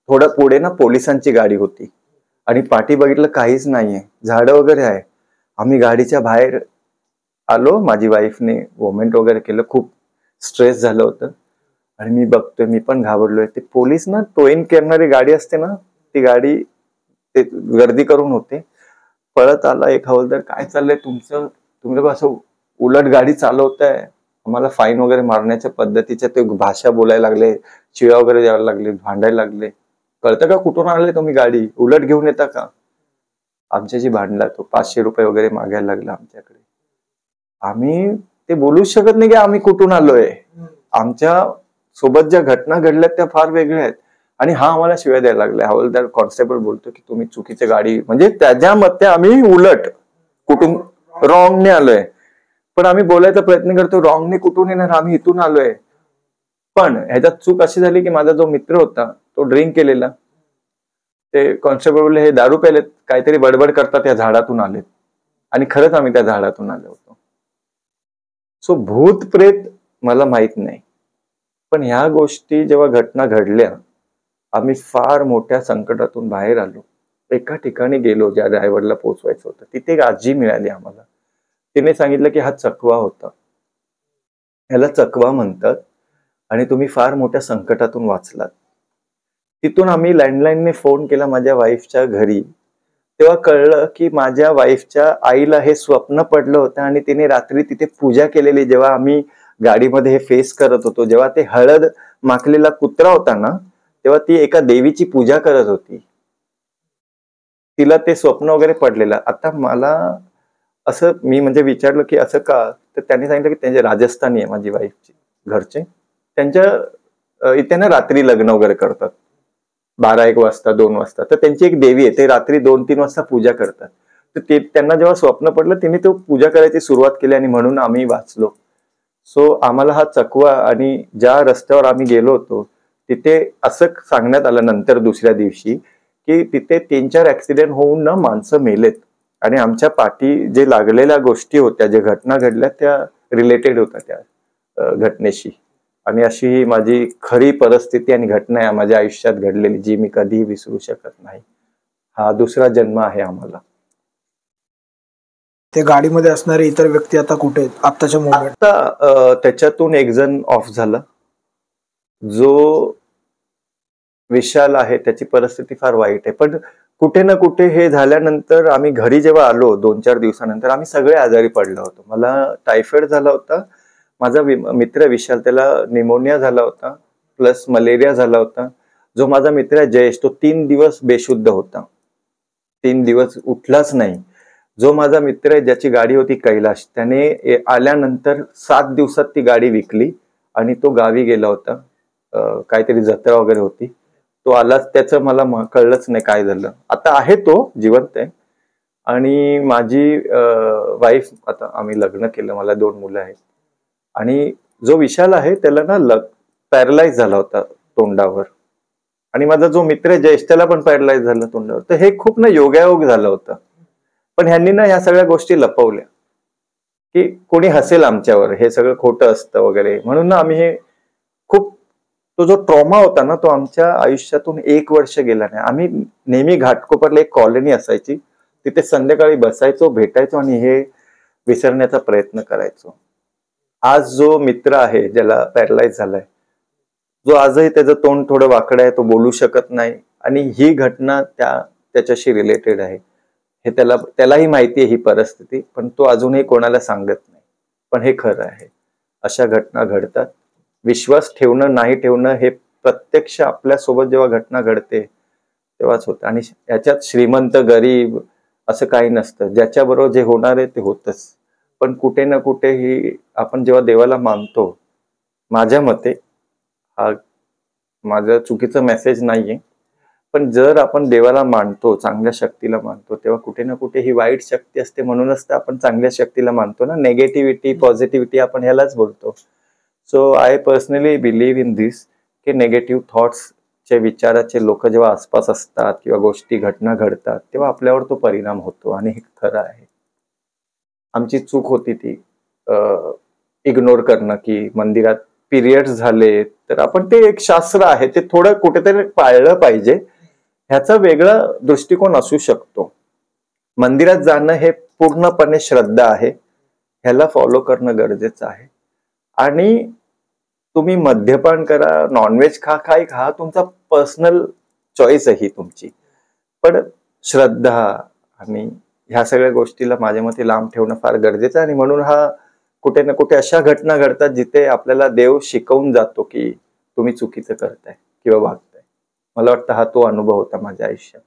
A: थोडं पुढे ना पोलिसांची गाडी होती आणि पाठी बघितलं काहीच नाहीये, झाडं वगैरे आहे. आम्ही गाडीच्या बाहेर आलो, माझी वाईफने वोमेंट वगैरे केलं, खूप स्ट्रेस झालं होतं. आणि मी बघतोय, मी पण घाबरलोय. ते पोलीस ना टोईंग करणारी गाडी असते ना, ती गाडी ते गर्दी करून होते. पळत आला एक हवालदार, काय चाललंय तुमचं, तुम्ही असं उलट गाडी चालवताय, आम्हाला फाईन वगैरे मारण्याच्या पद्धतीच्या ते भाषा बोलायला लागले, शिव्या वगैरे द्यायला लागले, भांडायला लागले. कळतं का कुठून आणले तुम्ही गाडी, उलट घेऊन येता का. आमच्याशी भांडला तो, 500 रुपये वगैरे मागायला लागला आमच्याकडे. आम्ही ते बोलूच शकत नाही की आम्ही कुठून आलोय. आमच्या सोबत ज्या घटना घडल्यात त्या फार वेगळ्या आहेत. आणि हा आम्हाला शिवाय द्यायला लागला. हवालदार कॉन्स्टेबल बोलतो की तुम्ही चुकीची गाडी, म्हणजे त्याच्या मते आम्ही उलट कुठून रॉंगने आलोय. पण आम्ही बोलायचा प्रयत्न करतो, रॉंगने कुठून येणार, आम्ही इथून आलोय. पण ह्याच्यात चूक अशी झाली की माझा जो मित्र होता तो ड्रिंक केलेला. ते कॉन्स्टेबल बोलले हे दारू प्यालेत, काहीतरी बडबड करतात, या झाडातून आलेत. आणि खरंच आम्ही त्या झाडातून आलो होतो. सो भूत प्रेत मला माहित नाही, पण ह्या गोष्टी जेव्हा घटना घडल्या, आम्ही फार मोठ्या संकटातून बाहेर आलो. एका ठिकाणी गेलो ज्या ड्रायव्हरला पोहोचवायचं होतं, तिथे एक आजी मिळाली आम्हाला. तिने सांगितलं की हा चकवा होता, ह्याला चकवा म्हणतात आणि तुम्ही फार मोठ्या संकटातून वाचलात. तिथून आम्ही लँडलाईनने फोन केला माझ्या वाईफच्या घरी. तेव्हा कळलं की माझ्या वाईफच्या आईला हे स्वप्न पडलं होतं आणि तिने रात्री तिथे पूजा केलेली. जेव्हा आम्ही गाडीमध्ये हे फेस करत होतो, जेव्हा ते हळद माखलेला कुत्रा होता ना, तेव्हा ती एका देवीची पूजा करत होती. तिला ते स्वप्न वगैरे पडलेलं. आता मला असं मी म्हणजे विचारलं की असं का, तर त्यांनी सांगितलं की त्यांचे राजस्थानी आहे माझी वाईफची घरचे, त्यांच्या इथे ना रात्री लग्न वगैरे करतात 12-1 वाजता 2 वाजता. तर त्यांची एक देवी आहे, ते रात्री 2-3 वाजता पूजा करतात. तर ते त्यांना जेव्हा स्वप्न पडलं तिने तो पूजा करायची सुरुवात केली आणि म्हणून आम्ही वाचलो. सो आम्हाला हा चकवा, आणि ज्या रस्त्यावर आम्ही गेलो होतो तिथे असं सांगण्यात आलं नंतर दुसऱ्या दिवशी की तिथे 3-4 ऍक्सिडेंट होऊन ना माणसं मेलेत. आणि आमच्या पाठी जे लागलेल्या गोष्टी होत्या, ज्या घटना घडल्या त्या रिलेटेड होत्या त्या घटनेशी. आणि अशी ही माझी खरी परिस्थिती आणि घटना आहे माझ्या आयुष्यात घडलेली, जी मी कधीही विसरू शकत नाही. हा दुसरा जन्म आहे आम्हाला.
B: ते गाडीमध्ये असणारे इतर व्यक्ती आता कुठे आहेत आत्ताच्या मोमेंट?
A: आता त्याच्यातून एक जण ऑफ झाला. जो विशाल आहे त्याची परिस्थिती फार वाईट आहे. पण कुठे ना कुठे हे झाल्यानंतर आम्ही घरी जेव्हा आलो 2-4 दिवसानंतर आम्ही सगळे आजारी पडलो होतो. मला टायफॉइड झाला होता, माझा मित्र विशाल त्याला निमोनिया झाला होता, प्लस मलेरिया झाला होता. जो माझा मित्र आहे जयेश तो 3 दिवस बेशुद्ध होता, 3 दिवस उठलाच नाही. जो माझा मित्र आहे ज्याची गाडी होती कैलाश, त्याने आल्यानंतर 7 दिवसात ती गाडी विकली आणि तो गावी गेला होता. काहीतरी जत्रा वगैरे होती, तो आलाच, त्याचं मला कळलंच नाही काय झालं. आता आहे तो जिवंत आहे. आणि माझी वाईफ, आता आम्ही लग्न केलं, मला 2 मुलं आहेत. आणि जो विशाल आहे त्याला ना पॅरलाइज झाला होता तोंडावर, आणि माझा जो मित्र आहे जयेश त्याला पण पॅरलाइज झालं तोंडावर. तर हे खूप ना योगायोग झालं होतं. पण ह्यांनी ना ह्या सगळ्या गोष्टी लपवल्या की कोणी हसेल आमच्यावर, हे सगळं खोटं असतं वगैरे, म्हणून ना आम्ही हे खूप, तो जो ट्रॉमा होता ना तो आमच्या आयुष्यातून 1 वर्ष गेला नाही. आम्ही नेहमी घाटकोपरला एक कॉलनी असायची, तिथे संध्याकाळी बसायचो, भेटायचो आणि हे विसरण्याचा प्रयत्न करायचो. आज जो मित्र आहे ज्याला पॅरलाइज झालाय, जो आजही त्याचं तोंड थोडं वाकडं आहे, तो बोलू शकत नाही, आणि ही घटना त्याच्याशी रिलेटेड आहे, हे त्यालाही माहिती आहे ही परिस्थिती, पण तो अजूनही कोणाला सांगत नाही. पण हे खरं आहे, अशा घटना घडतात. विश्वास ठेवणं नाही ठेवणं हे प्रत्यक्ष आपल्यासोबत जेव्हा घटना घडते तेव्हाच होतं. आणि याच्यात श्रीमंत गरीब असं काही नसतं, ज्याच्याबरोबर जे होणार आहे ते होतच. पण कुठे ना कुठे ही आपण जेव्हा देवाला मानतो, माझ्या मते, हा माझा चुकीचा मेसेज नाहीये, पण जर आपण देवाला मानतो, चांगल्या शक्तीला मानतो, तेव्हा कुठे ना कुठे ही वाईट शक्ती असते. म्हणूनच तर आपण चांगल्या शक्तीला मानतो ना. नेगेटिव्हिटी, पॉझिटिव्हिटी आपण ह्यालाच बोलतो. So I personally believe in this की नेगेटिव्ह थॉट्सचे, विचाराचे लोक जेव्हा आसपास असतात किंवा गोष्टी घटना घडतात तेव्हा आपल्यावर तो परिणाम होतो, आणि हे खरं आहे. आमची चूक होती ती इग्नोर करणं, की मंदिरात पिरियड्स झाले तर आपण, ते एक शास्त्र आहे, ते थोडं कुठेतरी पाळलं पाहिजे. ह्याचा वेगळा दृष्टिकोन असू शकतो. मंदिरात जाणं हे पूर्णपणे श्रद्धा आहे, ह्याला फॉलो करणं गरजेचं आहे. आणि तुम्ही मद्यपान करा, नॉनव्हेज खा, काही खा, तुमचा पर्सनल चॉईस आहे ही तुमची. पण श्रद्धा आणि ह्या सगळ्या गोष्टीला माझ्या मते लांब ठेवणं फार गरजेचं आहे. आणि म्हणून हा कुठे ना कुठे अशा घटना घडतात जिथे आपल्याला देव शिकवून जातो की तुम्ही चुकीचं करताय किंवा वागताय. मला वाटतं हा तो अनुभव होता माझ्या आयुष्यात.